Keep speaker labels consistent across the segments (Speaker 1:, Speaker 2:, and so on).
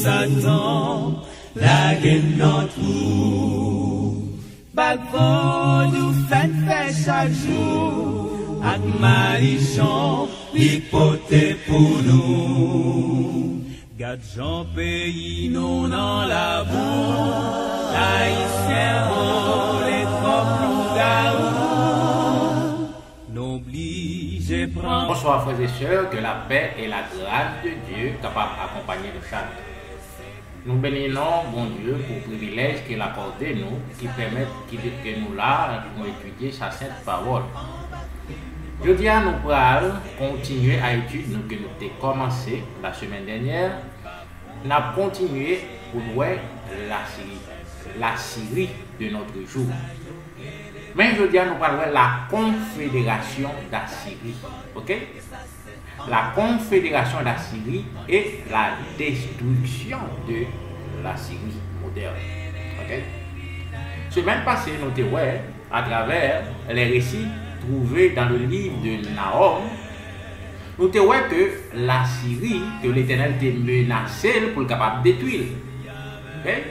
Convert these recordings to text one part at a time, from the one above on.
Speaker 1: Satan, la gueule notre roue. Balcon nous fait chaque jour, ak marichon, l'hypothèque pour nous. Garde Jean pays non dans la boue, haïtien, les copains garous. N'oblige prendre.
Speaker 2: Bonsoir frères et sœurs, que la paix et la grâce de Dieu capable d'accompagner nous chaque. Nous bénissons bon Dieu pour le privilège qu'il a accordé nous, qui permet que nous là pour étudier sa sainte parole. Je dis à nous allons continuer à étudier que nous avons commencé la semaine dernière. Nous avons continué pour voir la Syrie de notre jour. Mais je dis à nous parler la confédération d'Assyrie. Ok? La confédération d'Assyrie et la destruction de la Syrie moderne. Okay? Semaine passée, nous avons vu à travers les récits trouvés dans le livre de Nahum, nous avons vu que la Syrie, que l'Éternel était menacé pour le capable de détruire. Okay?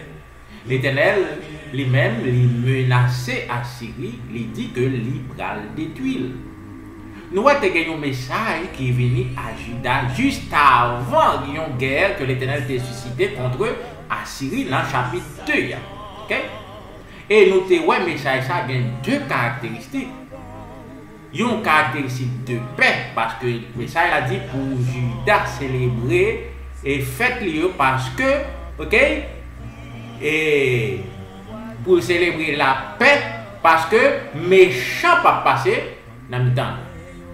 Speaker 2: L'Éternel lui-même, lui menacé à Syrie, lui dit que lui va le détruire. Nous avons un message qui est venu à Juda juste avant une guerre que l'Éternel a suscité contre Assyrie dans le chapitre 2. Okay? Et nous avons un message qui a deux caractéristiques. Une caractéristique de paix, parce que le message a dit pour Juda célébrer et faites-le parce que, ok? Et pour célébrer la paix, parce que méchant pas passer dans le temps.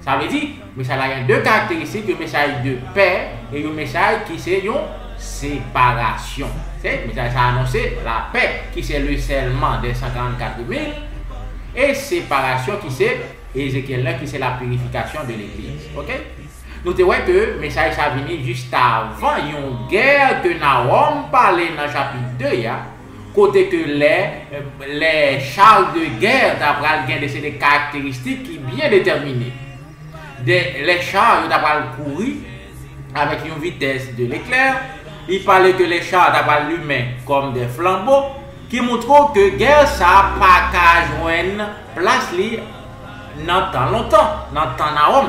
Speaker 2: Ça veut dire, mais ça a deux caractéristiques, un message de paix et un message qui c'est une séparation. C'est message ça a annoncé la paix qui c'est le scellement des 144 000 et séparation qui c'est Ézéchiel là qui c'est la purification de l'église. OK? Nous te voyons que le message ça venu juste avant une guerre que Nahum parlait dans le chapitre 2 côté que les chars de guerre d'après des caractéristiques qui bien déterminées. Les chars ils courir avec une vitesse de l'éclair. Il parlait que les chars d'après l'humain comme des flambeaux qui montrent que guerre ça pas qu'à joindre place li dans temps longtemps dans temps Nahum.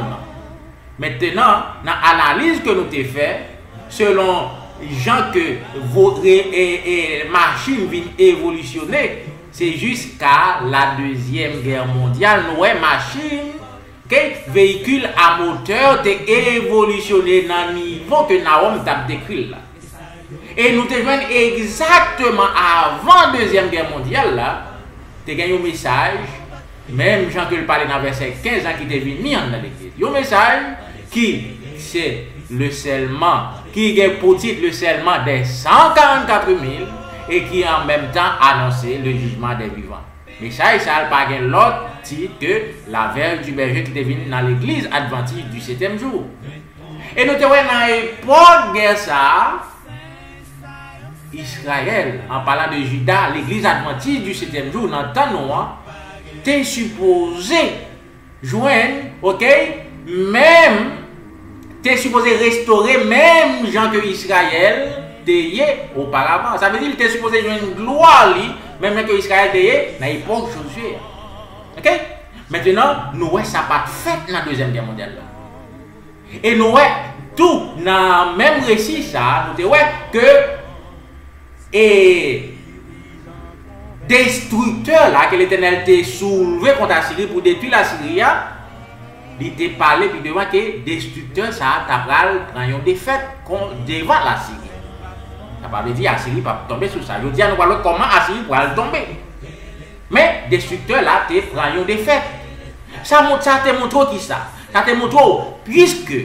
Speaker 2: Maintenant dans l'analyse que nous avons fait selon gens que vos machines viennent évolutionner, c'est jusqu'à la deuxième guerre mondiale nous machines véhicule à moteur t'est évolutionné dans le niveau que Nahum t'a décrit là. Et nous te joignons exactement avant la deuxième guerre mondiale là, tu as gagné un message, même Jean que le parlait dans verset 15 ans qui était venu dans l'église. Un message qui c'est le scellement, qui est pour titre le scellement des 144 000 et qui en même temps annoncé le jugement des vivants. Mais ça n'a pas l'autre titre que la verge du berger qui est venu dans l'église adventiste du 7e jour. Et nous avons dans l'époque de guerre ça, Israël, en parlant de Juda, l'église adventiste du 7e jour, dans le temps noir, t'es supposé joindre, ok, même, t'es supposé restaurer même gens que Israël t'ayait auparavant. Ça veut dire que t'es supposé joindre une gloire, même que Israël t'ayait dans l'époque Josué. Ok? Maintenant, nous voyons ça pas fait dans la deuxième guerre mondiale. Et nous voyons tout dans le même récit, ça, nous voyons que et destructeur là que l'Éternel t'a soulevé contre la Syrie pour détruire la Syrie, il t'a parlé puis devant que destructeur ça t'a prend une défaite devant la Syrie. Ça pas veut dire la Syrie pas tomber sur ça. Je dis à nous parler comment la Syrie pourra tomber. Mais destructeur là t'a prend une défaite. Ça te montre qui ça? Ça te montre puisque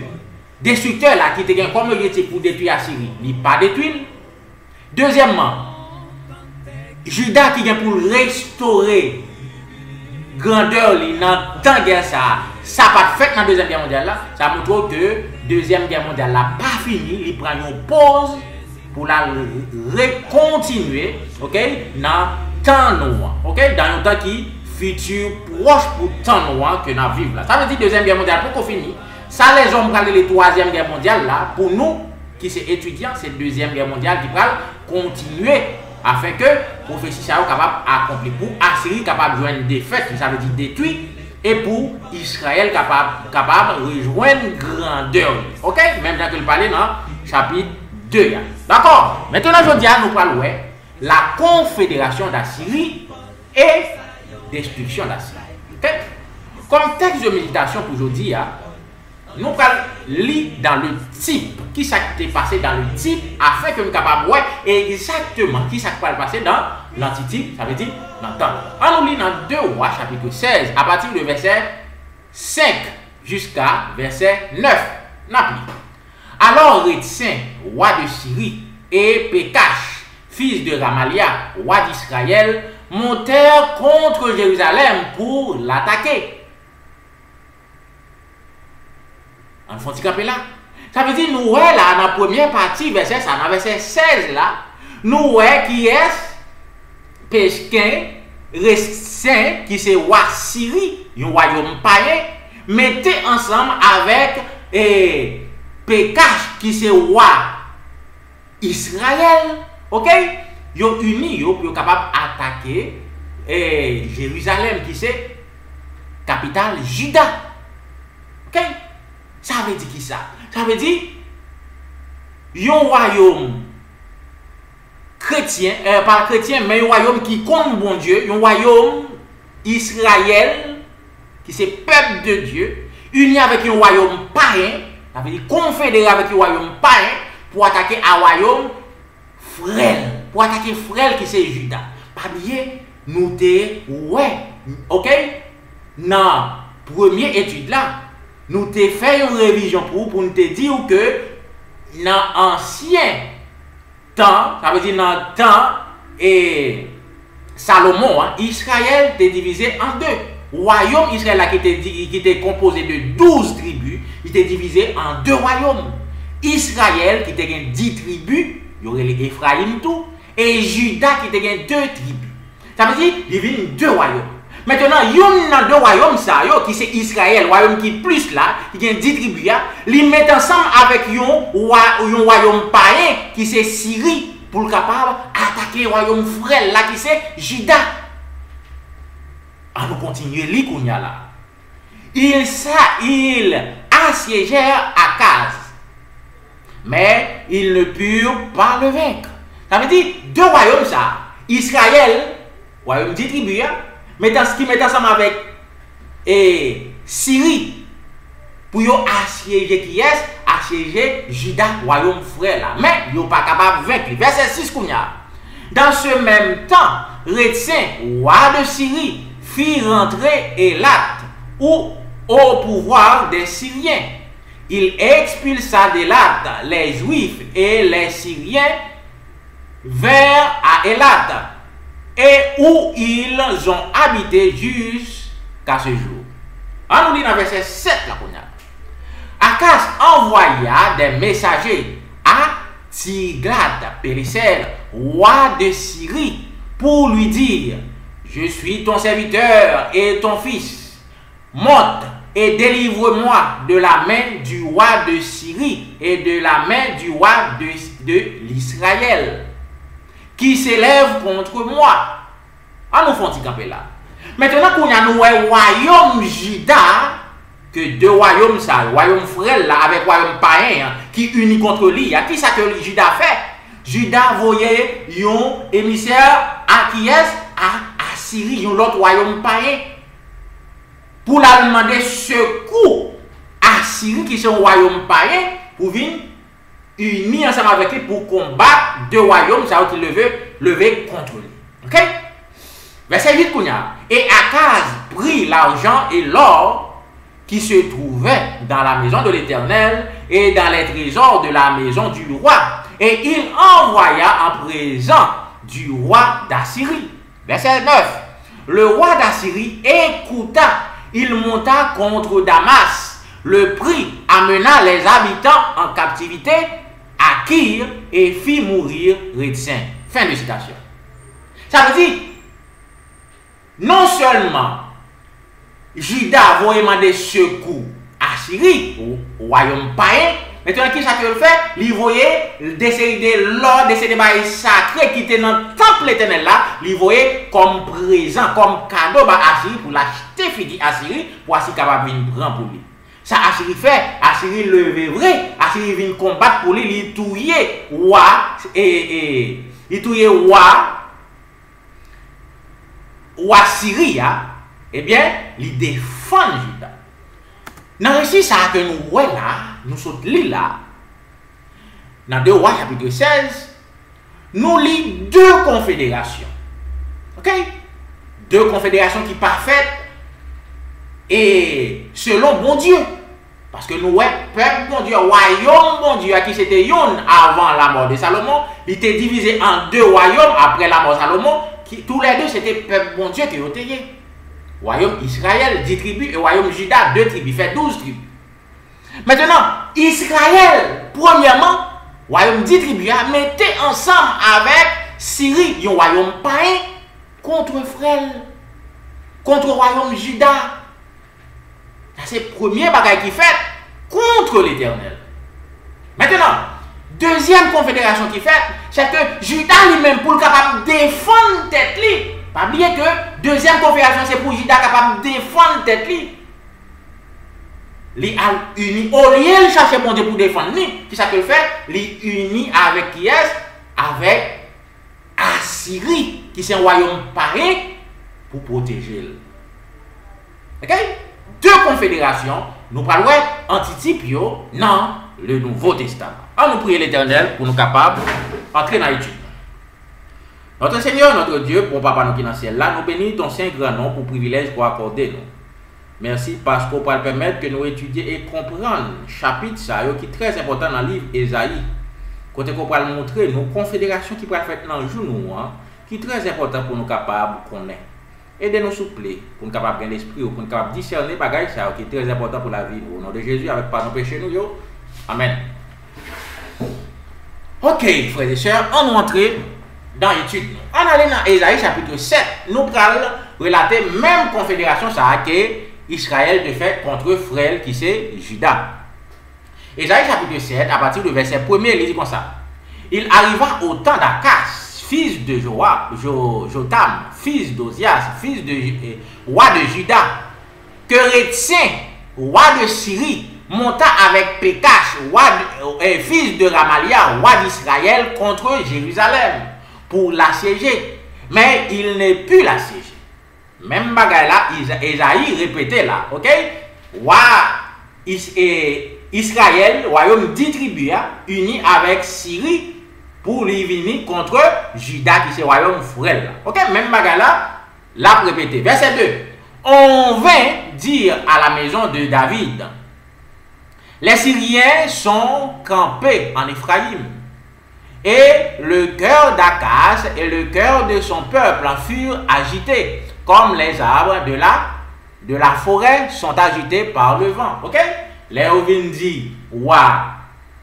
Speaker 2: destructeur là qui t'a comme objectif pour détruire la Syrie, il pas détruire. Deuxièmement, Judas qui vient pour restaurer grandeur dans le temps de guerre ça pas fait dans la deuxième guerre mondiale là, ça montre que la deuxième guerre mondiale là pas fini, il prend une pause pour la recontinuer, ok, dans le temps noir, ok, dans un temps qui futur proche pour le temps noir que nous vivons là. Ça veut dire deuxième guerre mondiale pour qu'on finisse. Ça les hommes prennent la troisième guerre mondiale là pour nous qui c'est étudiant, c'est deuxième guerre mondiale qui va continuer afin que prophétie soit capable d'accomplir pour Assyrie capable de joindre défaite, ça veut dire détruit, et pour Israël capable de rejoindre grandeur. Ok? Même dans que le parler dans chapitre 2. D'accord? Maintenant, je dis à nous parlons la confédération d'Assyrie et destruction d'Assyrie. Ok? Comme texte de méditation pour aujourd'hui, nous allons lire dans le type qui s'est passé dans le type afin que nous soyons capables de voir exactement qui s'est passé dans l'antitype, ça veut dire dans le temps. On nous lit dans 2 Rois chapitre 16 à partir du verset 5 jusqu'à verset 9. Alors Rétien, roi de Syrie, et Pécache, fils de Ramalia, roi d'Israël, montèrent contre Jérusalem pour l'attaquer. On faut camper là. Ça veut dire nous là dans la première partie verset ça dans verset 16 là, nous qui est Pesquin, Rétien qui c'est roi Syrie, un royaume païen, mettez ensemble avec Pécache qui c'est roi Israël. OK? Yo unis yo pour capable attaquer Jérusalem qui c'est capitale Juda. OK? Ça veut dire qui ça? Ça veut dire un royaume chrétien, pas chrétien, mais un royaume qui compte bon Dieu, un royaume Israël, qui c'est peuple de Dieu, uni avec un royaume païen, ça veut dire confédéré avec un royaume païen, pour attaquer un royaume frêle, pour attaquer frêle qui c'est Juda. Pas bien, nous ok? Dans première étude là, nous te fait une révision pour nous te dire que dans l'ancien temps, ça veut dire dans le temps et Salomon, Israël était divisé en deux. Royaume Israël qui était composé de 12 tribus, il était divisé en deux royaumes. Israël qui était 10 tribus, il y aurait les Ephraïm tout, et Juda qui était 2 tribus. Ça veut dire qu'il y a deux royaumes. Maintenant, il y a deux royaumes, qui c'est Israël, royaume qui plus là, qui a 10 tribus, ils mettent ensemble avec un royaume païen qui c'est Syrie, pour capable attaquer le royaume frêle là qui c'est Juda. On va continuer l'Ikounia là. Ils assiégèrent Akaz, mais ils ne purent pas le vaincre. Ça veut dire deux royaumes ça, Israël, royaume 10 tribus, mais dans ce qui met ensemble avec Syrie pour assiéger qui est assiéger Juda royaume frère là, mais ils sont pas capable de vaincre. Verset 6 kounya. Dans ce même temps, Rétien, roi de Syrie, fit rentrer Élat au pouvoir des Syriens. Il expulsa d'Élat les Juifs et les Syriens vers à Élat, et où ils ont habité jusqu'à ce jour. On nous lit dans verset 7 là. Akaz envoya des messagers à Tiglath-Pileser, roi de Syrie, pour lui dire: je suis ton serviteur et ton fils. Monte et délivre-moi de la main du roi de Syrie et de la main du roi de l'Israël, qui s'élève contre moi. On nous font camper là. Maintenant qu'on a nous royaume Juda, que deux royaumes ça, royaume frère là avec royaume païen qui unit contre lui. Qui ça que Juda fait? Juda voyait un émissaire à qui est à Syrie, un autre royaume païen, pour la demander secours à Syrie qui est un royaume païen pour venir unir ensemble avec lui pour combattre deux royaumes ça qui lever contre lui. OK? Verset 8 kounya. Et Akaz prit l'argent et l'or qui se trouvait dans la maison de l'Éternel et dans les trésors de la maison du roi, et il envoya en présent du roi d'Assyrie. Verset 9. Le roi d'Assyrie écouta, il monta contre Damas, le prit, amena les habitants en captivité à Kir et fit mourir Rétien. Fin de citation. Ça veut dire, non seulement Juda va demander secours à Syrie, au royaume païen, Maintenant, qui ça que le fait? Il voyait des séries de l'or, des séries de bails sacrés qui étaient dans le temple éternel là, il voyait comme présent, comme cadeau à Assyrie pour l'acheter fini Assyrie pour Assyrie capable de venir prendre pour lui. Ça Assyrie fait, Assyrie levé vrai, Assyrie vient combattre pour lui, il touiller roi et il touiller roi Syrie, eh bien, il défend Juda. Dans le récit ça que nous voyons là, nous sommes là, dans 2 Rois chapitre 16, nous lisons 2 confédérations. Ok? 2 confédérations qui parfaites et selon bon Dieu. Parce que nous voyons, peuple bon Dieu, royaume bon Dieu, qui c'était yon avant la mort de Salomon, il était divisé en 2 royaumes après la mort de Salomon, qui tous les 2 c'était peuple bon Dieu qui ont été. Royaume Israël, 10 tribus, et royaume Juda, 2 tribus, fait 12 tribus. Maintenant, Israël, premièrement, royaume 10 tribus, mettez ensemble avec Syrie, un royaume païen, contre frère, contre le royaume Juda. C'est le premier bagage qui fait contre l'Éternel. Maintenant, deuxième confédération qui fait, c'est que Juda lui-même, pour le capable de défendre tête li, pas oublier que deuxième confédération, c'est pour Juda capable de défendre tête li. Li a uni, au lieu de chercher bon Dieu pour défendre lui, qui ça que le fait? Li uni avec qui est? Avec Assyrie, qui c'est un royaume pareil, pour protéger. Ok? 2 confédérations, nous parlons antitype dans le Nouveau Testament. On nous prie l'Éternel pour nous capables d'entrer dans l'étude. Notre Seigneur, notre Dieu, pour Papa nous qui est dans le ciel, là, nous bénissons ton saint grand nom pour privilège pour accorder nous. Merci parce qu'on peut permettre que nous étudions et comprendre chapitre ça, qui est très important dans le livre Ésaïe. Côté qu'on peut montrer nos confédérations qui peuvent faire dans le jour nous, qui est très important pour nous capables de connaître. Aidez-nous s'il vous plaît, pour nous capables de l'esprit, pour nous capables de discerner les bagages qui est très important pour la vie. Au nom de Jésus, avec pardon péché nous. Amen. Ok, frères et sœurs, on entre dans l'étude. On allait dans Ésaïe chapitre 7. Nous allons relater même confédération ça que Israël de fait contre frère qui c'est Juda. Ésaïe chapitre 7, à partir du verset 1er, il dit comme ça. Il arriva au temps d'Akas, fils de Jotam, fils d'Ozias, fils de roi de Juda, que Rétien, roi de Syrie, monta avec Pékash, fils de Ramalia, roi d'Israël, contre Jérusalem, pour l'assiéger. Mais il ne put l'assiéger. Même bagaille là, Ésaïe répétait là, ok? Israël, royaume 10 tribus, unis avec Syrie, pour lui venir contre Juda, qui c'est royaume frère. Ok? Même bagaille là, l'a répété. Verset 2. On vint dire à la maison de David, les Syriens sont campés en Éphraïm, et le cœur d'Akaz et le cœur de son peuple en furent agités, comme les arbres de la forêt sont agités par le vent. Ok? Les Ovin dit,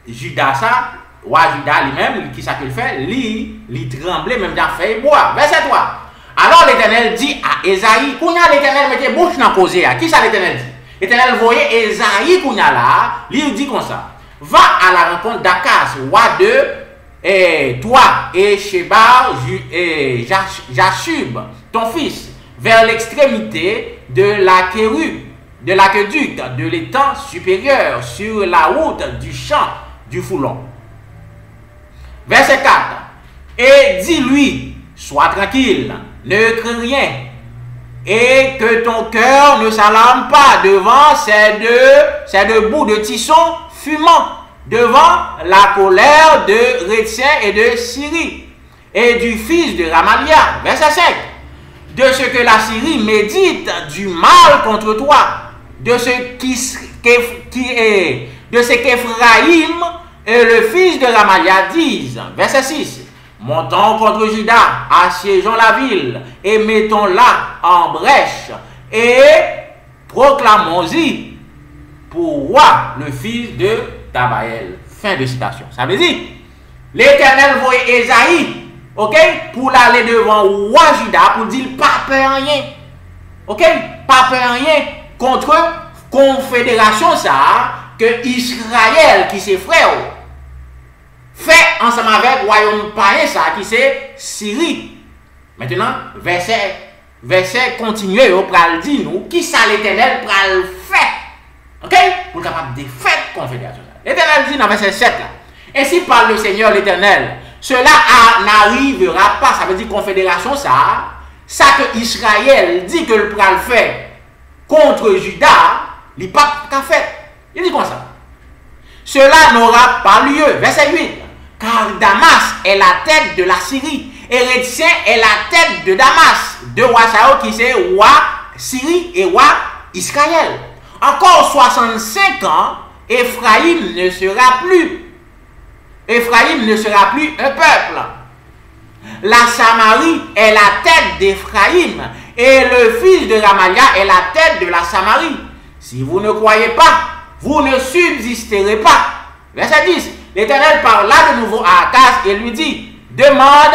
Speaker 2: Juda ça, Juda lui-même, qui ça qu'il fait, lui tremblait même dans feuille bois. Verset 3. Alors l'Éternel dit à Ésaïe, Kounya l'Éternel mettait bouche dans causé. Qui ça l'Éternel dit? L'Éternel voyait Ésaïe Kounya là, lui dit comme ça. Va à la rencontre d'Akaz, roi de toi et Shebar et Jashub, ton fils, vers l'extrémité de l'aqueduc de l'étang supérieur sur la route du champ du Foulon. Verset 4. Et dis-lui, sois tranquille, ne crains rien, et que ton cœur ne s'alarme pas devant ces deux bouts de tissons fumants, devant la colère de Rétien et de Syrie, et du fils de Ramalia. Verset 5. De ce que la Syrie médite du mal contre toi, de ce qu'Éphraïm et le fils de Ramalia disent. Verset 6. Montons contre Juda, assiégeons la ville et mettons-la en brèche et proclamons-y pour roi le fils de Tabaël. Fin de citation. Ça veut dire, l'Éternel voyait Ésaïe, ok, pour aller devant roi Juda, pour dire pas peur rien, ok, pas peur rien contre confédération ça, que Israël, qui c'est frère, fait ensemble avec le royaume païen, ça, qui c'est Syrie. Maintenant, verset continué, on pral dit nous, qui ça l'Éternel pral fait, ok, pour capable de faire confédération. L'Éternel dit dans verset 7 là, ainsi parle le Seigneur l'Éternel, cela n'arrivera pas, ça veut dire confédération ça que Israël dit que le pral fait contre Juda, il n'est pas qu'à fait. Il dit comme ça. Cela n'aura pas lieu, verset 8, car Damas est la tête de la Syrie, et Rétien est la tête de Damas, deux rois qui c'est roi Syrie et roi Israël. Encore 65 ans, Ephraïm ne sera plus un peuple. La Samarie est la tête d'Ephraïm et le fils de Ramalia est la tête de la Samarie. Si vous ne croyez pas, vous ne subsisterez pas. Verset 10. L'Éternel parla de nouveau à Akaz et lui dit, demande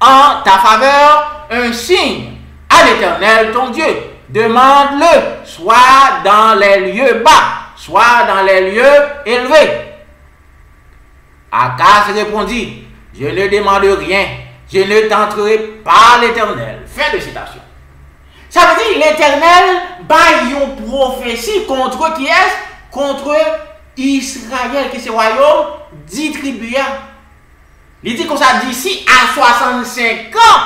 Speaker 2: en ta faveur un signe à l'Éternel ton Dieu. Demande-le, soit dans les lieux bas, soit dans les lieux élevés. Akaz répondit, je ne demande rien, je ne tenterai pas l'Éternel. Fin de citation. Ça veut dire l'Éternel baille une prophétie contre qui est? Contre Israël, qui est le royaume, 10 tribus. Il dit comme ça, d'ici à 65 ans,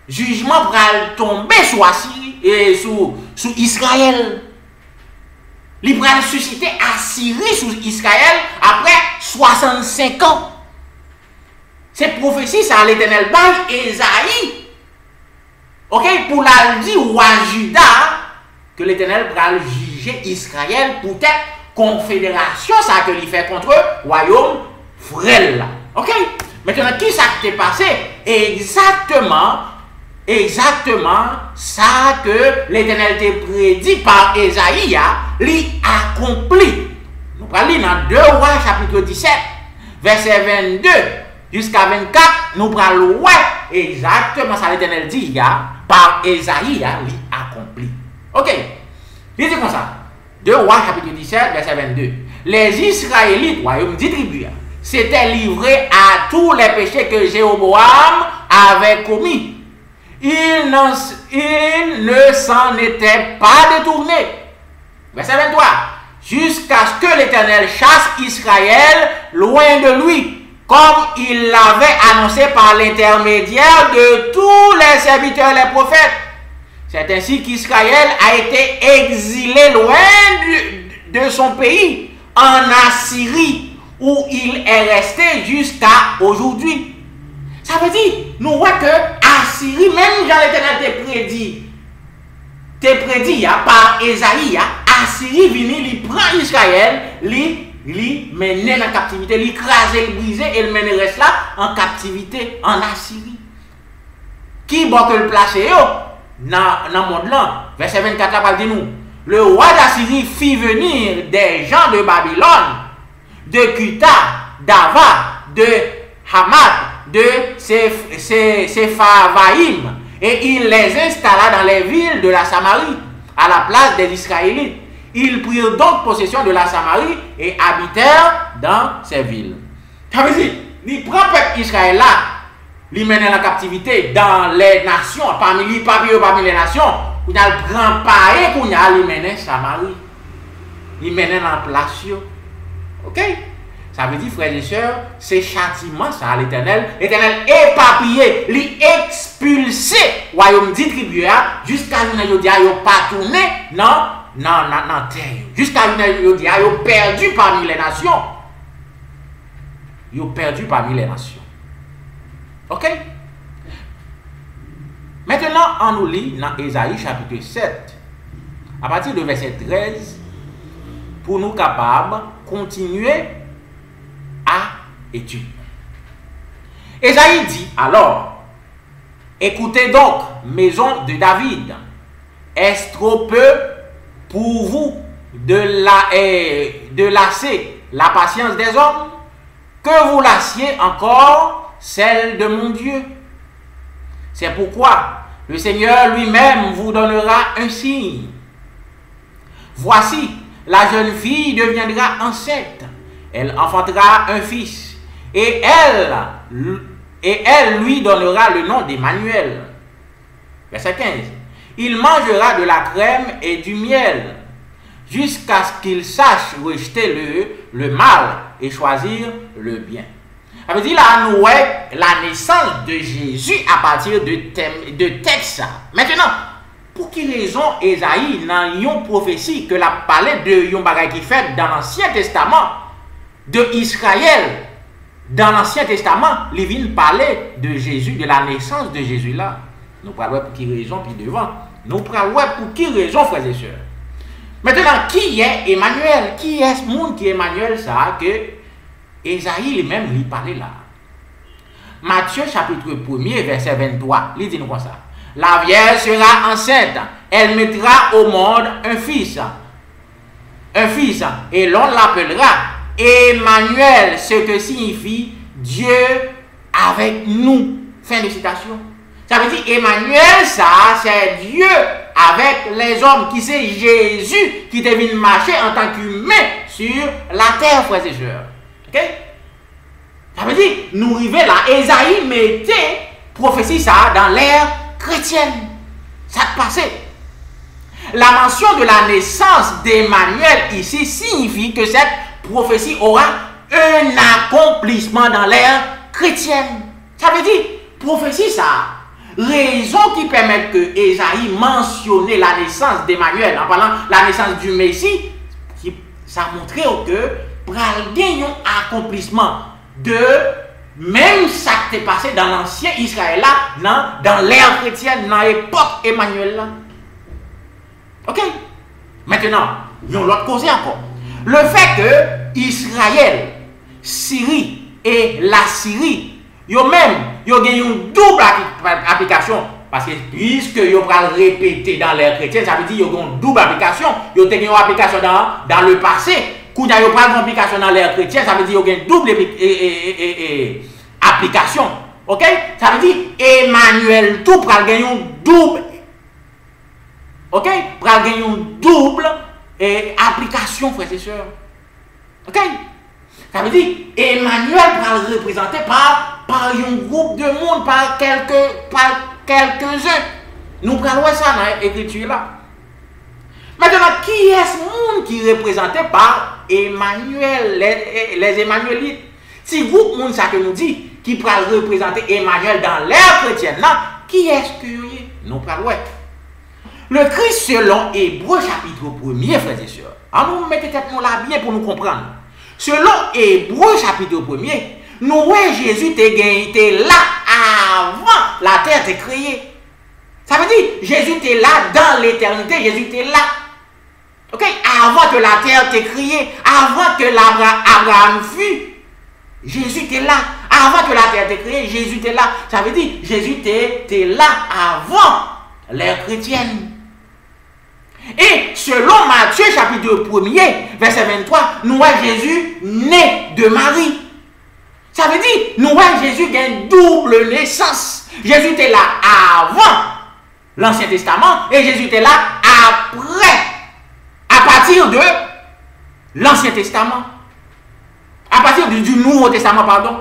Speaker 2: jugement va tomber sur Assyrie et sur Israël. Il va susciter Assyrie sur Israël après 65 ans. Cette prophétie, ça l'Éternel baille Esaïe. Ok, pour la dire à Juda que l'Éternel va juger Israël pour cette confédération, ça que il fait contre le royaume frère. Ok, maintenant qui ça t'est passé? Exactement ça que l'Éternel t'a prédit par Esaïe, l'y accompli. Nous allons lire dans 2 Rois chapitre 17, verset 22 jusqu'à 24, nous allons voir exactement ça l'Éternel dit par Esaïe, l'y accompli. Ok, il dit comme ça. 2 Rois chapitre 17, verset 22. Les Israélites, royaume 10 tribus, s'étaient livrés à tous les péchés que Jéroboam avait commis. Il ne s'en était pas détourné. Verset 23. Jusqu'à ce que l'Éternel chasse Israël loin de lui, comme il l'avait annoncé par l'intermédiaire de tous les serviteurs, les prophètes. C'est ainsi qu'Israël a été exilé loin de son pays, en Assyrie, où il est resté jusqu'à aujourd'hui. Ça veut dire, nous voyons que Assyrie, même Jean l'Éternel t'es prédit par Esaïe, Assyrie vient, il prend Israël, il mène en captivité, il crase, il brise, et il mène reste là en captivité en Assyrie. Qui va que le placer dans le monde là? Verset 24 là, dit nous, le roi d'Assyrie fit venir des gens de Babylone, de Cuta, d'Ava, de Hamath, de Séphavaïm, et il les installa dans les villes de la Samarie, à la place des Israélites. Ils prirent donc possession de la Samarie et habitèrent dans ces villes. Ça veut dire, il prend le peuple Israël là, il mène la captivité dans les nations, parmi les nations, il a le grand pareil qu'on a, il mène Samarie. Il mène en place. Ok? Ça veut dire, frères et sœurs, c'est châtiment, ça, l'Éternel. L'Éternel éparpillé, l'expulsé, royaume dit tribu, jusqu'à ce qu'il n'y ait pas tourné, non, terre. Jusqu'à ce qu'il y ait perdu parmi les nations. Ils ont perdu parmi les nations. Ok? Maintenant, on nous lit dans Ésaïe chapitre 7, à partir de verset 13, pour nous capables de continuer à étudier. Ésaïe dit alors, écoutez donc, maison de David, est-ce trop peu pour vous de lasser la patience des hommes, que vous lassiez encore celle de mon Dieu? C'est pourquoi le Seigneur lui-même vous donnera un signe. Voici, la jeune fille deviendra enceinte. Elle enfantera un fils. Et elle lui donnera le nom d'Emmanuel. Verset 15. Il mangera de la crème et du miel jusqu'à ce qu'il sache rejeter le mal et choisir le bien. Ça veut dire là, nous voyons la naissance de Jésus à partir de texte. Maintenant, pour quelle raison Esaïe dans une prophétie que la parlé de un bagage qui fait dans l'Ancien Testament de Israël, dans l'Ancien Testament, il vient parler de Jésus, de la naissance de Jésus là. Nous parlons pour quelle raison, puis devant. Nous parlons pour quelle raison, frères et sœurs. Maintenant, qui est Emmanuel? Qui est ce monde qui est Emmanuel, ça, que Esaïe lui-même lui parlait là? Matthieu chapitre 1er, verset 23, il dit nous comme ça. La Vierge sera enceinte, elle mettra au monde un fils, et l'on l'appellera Emmanuel, ce que signifie Dieu avec nous. Fin de citation. Ça veut dire Emmanuel, ça, c'est Dieu avec les hommes, qui c'est Jésus qui est venu marcher en tant qu'humain sur la terre, frères et sœurs. Ok? Ça veut dire, nous arrivons là, Esaïe mettait prophétie ça dans l'ère chrétienne. Ça te passait. La mention de la naissance d'Emmanuel ici signifie que cette prophétie aura un accomplissement dans l'ère chrétienne. Ça veut dire, prophétie ça, raison qui permet que Esaïe mentionne la naissance d'Emmanuel en parlant de la naissance du Messie, ça montrait que pour gagner un accomplissement de même ça qui est passé dans l'ancien Israël là, dans l'ère chrétienne, dans l'époque Emmanuel là. Ok? Maintenant, il y a l'autre cause encore. Le fait que Israël, Syrie et la Syrie, ils ont une double application. Parce que puisque ils ont répété dans l'ère chrétienne, ça veut dire qu'ils ont une double application. Ils ont une application dans le passé. Quand ils ont une application dans l'ère chrétienne, ça veut dire qu'ils ont une double application. Ok? Ça veut dire Emmanuel tout pour gagner une double. Ok? Pour gagner une double application, frères et sœurs. Ok? Ça veut dire Emmanuel pour le représenter par un groupe de monde, par quelques-uns. Nous prenons ça dans l'écriture là. Maintenant, qui est ce monde qui est représenté par Emmanuel, les Emmanuelites? Si groupe monde ça que nous dit, qui peut représenter Emmanuel dans l'ère chrétienne là, qui est-ce que nous prenons? Le Christ selon Hébreux chapitre 1er, frères et sœurs. Alors nous mettez tête là bien pour nous comprendre. Selon Hébreux chapitre 1er, nous voyons Jésus était là avant la terre était créée. Ça veut dire Jésus était là dans l'éternité, Jésus était là. Ok? Avant que la terre était créée, avant que Abraham fût, Jésus était là. Avant que la terre était créée, Jésus était là. Ça veut dire Jésus était là avant l'ère chrétienne. Et selon Matthieu chapitre 1er, verset 23, nous voyons Jésus né de Marie. Ça veut dire, nous voyons Jésus qui a une double naissance. Jésus était là avant l'Ancien Testament et Jésus était là après, à partir de l'Ancien Testament. À partir du Nouveau Testament, pardon.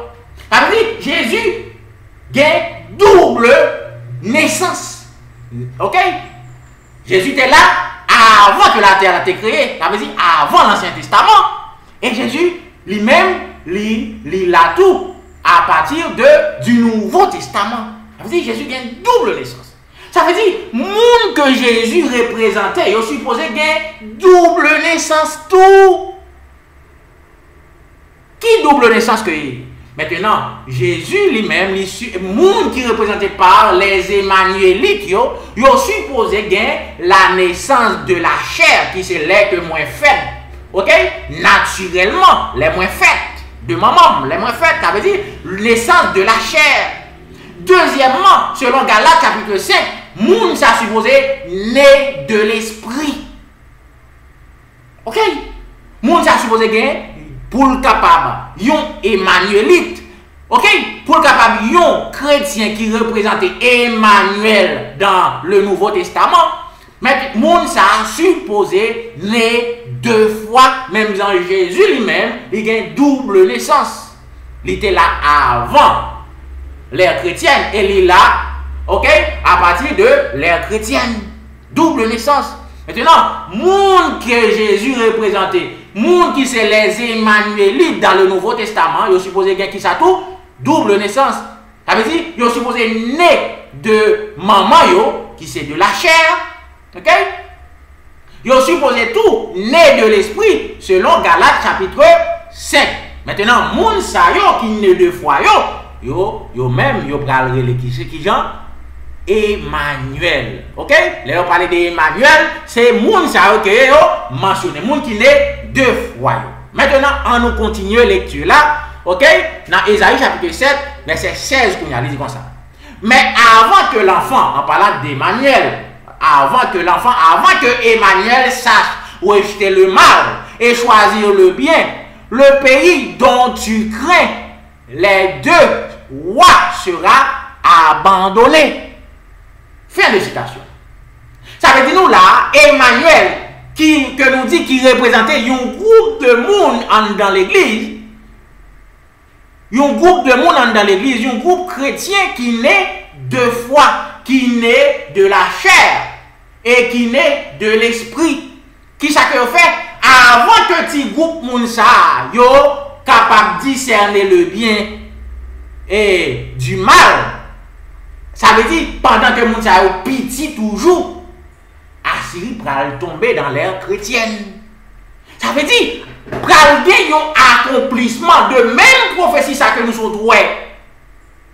Speaker 2: Ça veut dire, Jésus a une double naissance. Ok? Jésus était là avant que la terre ait été créée, ça veut dire avant l'Ancien Testament. Et Jésus lui-même, il a tout à partir du Nouveau Testament. Ça veut dire Jésus a une double naissance. Ça veut dire, monde que Jésus représentait, il est supposé gagner double naissance tout. Qui double naissance que maintenant, Jésus lui-même, le monde qui est représenté par les Emmanuelites, il est supposé gagner la naissance de la chair, qui c'est les moins faibles. Ok? Naturellement, les moins faites. De maman, les moins faites, ça veut dire naissance de la chair. Deuxièmement, selon Galates chapitre 5, monde ça supposé né de l'esprit. Ok? Monde ça supposé gagner pour le capable, yon Emmanuelite, ok? Pour le capable, yon chrétien qui représente Emmanuel dans le Nouveau Testament, mais monde ça supposé né deux fois, même dans Jésus lui-même, il y a une double naissance. Il était là avant l'ère chrétienne et il est là, ok, à partir de l'ère chrétienne. Double naissance. Maintenant, monde que Jésus représentait, monde qui c'est les Emmanuélites dans le Nouveau Testament, il est supposé qu'il y a qui ça tout? Double naissance. Ça veut dire, il est supposé né de maman yo, qui c'est de la chair, ok? Il est supposé tout né de l'esprit, selon Galates chapitre 5. Maintenant, monde ça yo qui né deux fois yo même yo pral relé qui Jean Emmanuel. OK? Là on parle d'Emmanuel, c'est monde ça que yo mentionné, monde qui né deux fois. Maintenant, on nous continue lecture là. OK? Dans Ésaïe chapitre 7, verset 16 qu'on a dit comme ça. Mais avant que l'enfant, en parlant d'Emmanuel, avant que Emmanuel sache rejeter le mal et choisir le bien, le pays dont tu crains les deux rois sera abandonné. Fin de citation. Ça veut dire nous là, Emmanuel, que nous dit qu'il représentait un groupe de monde dans l'église, un groupe de monde dans l'église, un groupe chrétien qui naît de foi, qui naît de la chair et qui naît de l'esprit. Qui ça que fait avant que petit groupe moun sa yo capable de discerner le bien et du mal. Ça veut dire pendant que moun sa yo petit toujours, Assyrie pral tomber dans l'ère chrétienne. Ça veut dire pral gen yon accomplissement de même prophétie ça que nous sommes doués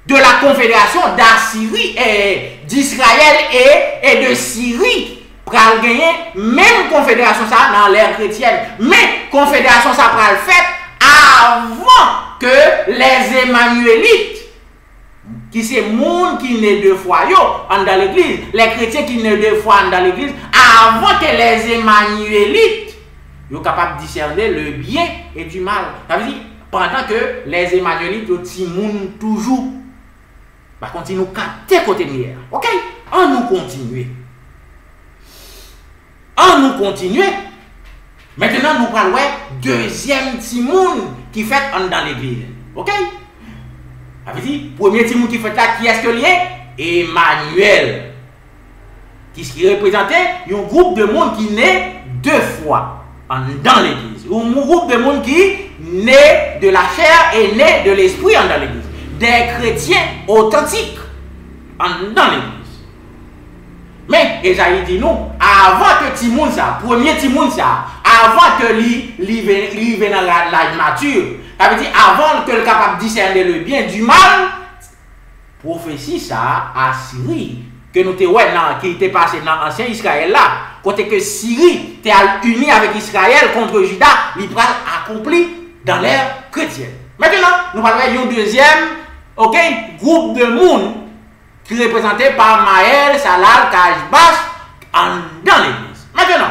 Speaker 2: de la confédération d'Assyrie et d'Israël et de Syrie. Pral gagner même confédération ça dans l'ère chrétienne, mais confédération ça pral fait avant que les Emmanuélites qui c'est monde qui naît deux fois yo dans l'église, les chrétiens qui naît deux fois dans l'église, avant que les Emmanuélites yo capable de discerner le bien et du mal. Ça veut dire pendant que les Emmanuélites yo ti moun toujours. Par contre, nous capter côté hier. OK? On nous continuer. On nous continuer. Maintenant, nous parlons deuxième timoun qui fait dans l'église. OK? Ça veut dire, premier timoun qui fait là, qui est-ce que lié? Emmanuel. Qui représentait un groupe de monde qui naît deux fois dans l'église. Un groupe de monde qui naît de la chair et naît de l'esprit dans l'église. Des chrétiens authentiques dans l'église. Mais Esaïe dit nous, avant que Timoun ça, premier Timoun ça, avant que lui vienne dans la nature, ça veut dire avant que le capable de discerner le bien du mal, prophétie ça à Syrie, que nous qui était passé dans l'ancien Israël là, côté que Syrie était unie avec Israël contre Juda, il va accompli dans l'ère chrétienne. Maintenant, nous parlons d'un deuxième groupe de monde qui est représenté par Maël, Salal, Kajbash dans l'église. Maintenant,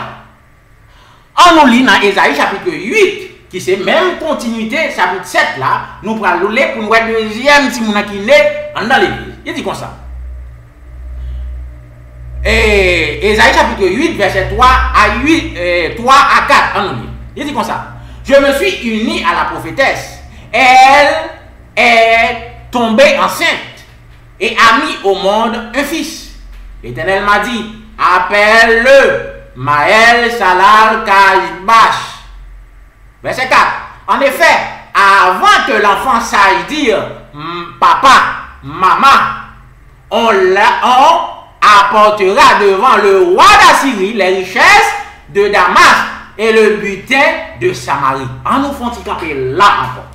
Speaker 2: on nous lit dans Ésaïe chapitre 8, qui c'est même continuité, chapitre 7 là, nous prenons le pour nous voir le deuxième si nous qui naît dans l'église. Il dit comme ça. Et Ésaïe chapitre 8, verset 3 à 4, on nous lit. Il dit comme ça. Je me suis uni à la prophétesse. Elle est tombée enceinte et a mis au monde un fils. L'Éternel m'a dit, appelle-le Maël, Salal, Kajbash. Verset 4. En effet, avant que l'enfant sache dire papa, maman, on apportera devant le roi d'Assyrie les richesses de Damas et le butin de Samarie. En nous font camper là encore.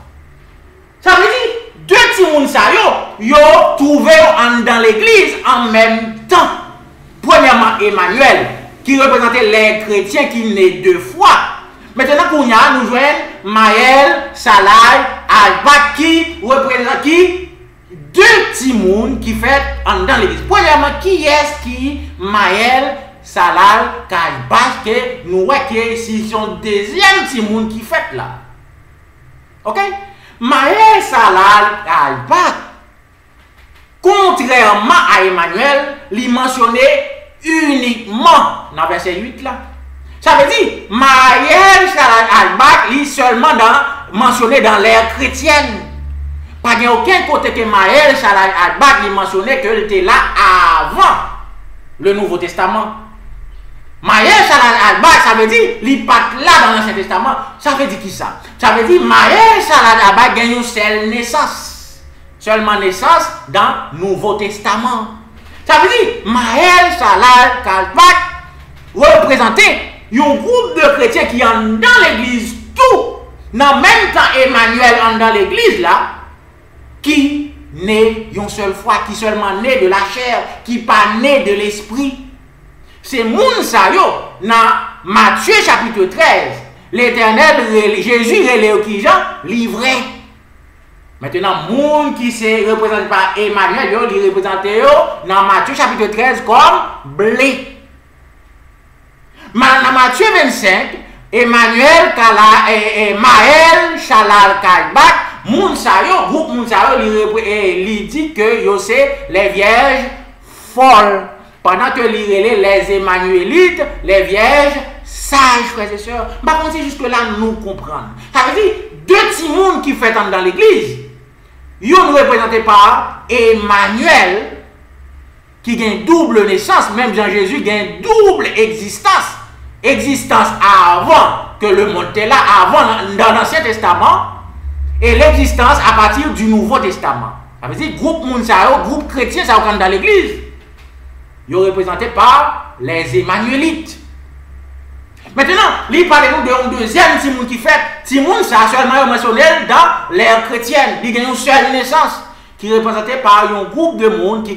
Speaker 2: Ça veut dire, deux petits moun sa yo trouvé dans l'église en même temps. Premièrement, Emmanuel, qui représentait les chrétiens qui naissent deux fois. Maintenant, pour nous jouons Maël, Salai, Alba, qui représente qui? Deux petits moun qui fait dans l'église. Premièrement, qui est-ce qui Maël, Salal, Kajbash, que nous voyons que c'est son deuxième petit moun qui fait là. OK? Maël, Salal, Kajbash, contrairement à Emmanuel, il mentionnait uniquement dans verset 8 là. Ça veut dire, Marielle Salad Albach, il est seulement mentionné dans l'ère chrétienne. Pas de aucun côté que Marielle Salad Albach, il mentionnait qu'elle était là avant le Nouveau Testament. Marielle Salad Albach, ça veut dire, il n'est pas là dans l'Ancien Testament. Ça veut dire qui ça? Ça veut dire, Marielle Salad Albach gagne une seule naissance. Seulement naissance dans le Nouveau Testament. Ça veut dire, Marielle Salad Albach représentait un groupe de chrétiens qui sont dans l'église tout. Dans le même temps, Emmanuel est dans l'église là, qui naît une seule fois, qui seulement naît de la chair, qui pas né de l'esprit. C'est moun sa yo, dans Matthieu chapitre 13, l'Éternel, Jésus relève qui Jean, livré. Maintenant, moun qui se représente par Emmanuel, yo, il représente yo dans Matthieu chapitre 13 comme blé. Dans Matthieu 25, Emmanuel, Maël, Chalal, Kalbak, moun sa yo, groupe moun sa yo, il dit que yo c'est les vierges folles. Pendant que les Emmanuélites, les vierges sages, frères et sœurs. Par contre, jusque-là, nous comprenons. Ça veut dire, deux petits mondes qui font dans l'église, ils sont représentés par Emmanuel, qui a une double naissance, même Jean-Jésus a une double existence. Existence avant que le monde était là, avant dans l'Ancien Testament, et l'existence à partir du Nouveau Testament. Ça veut dire, groupe Mounsao, groupe chrétien, ça rentre dans l'église. Ils sont représentés par les Emmanuélites. Maintenant, il parle de deuxième Timoun qui fait. Timoun, ça a seulement mentionné dans l'ère chrétienne. Il y a une seule naissance qui est représentée par un groupe de monde qui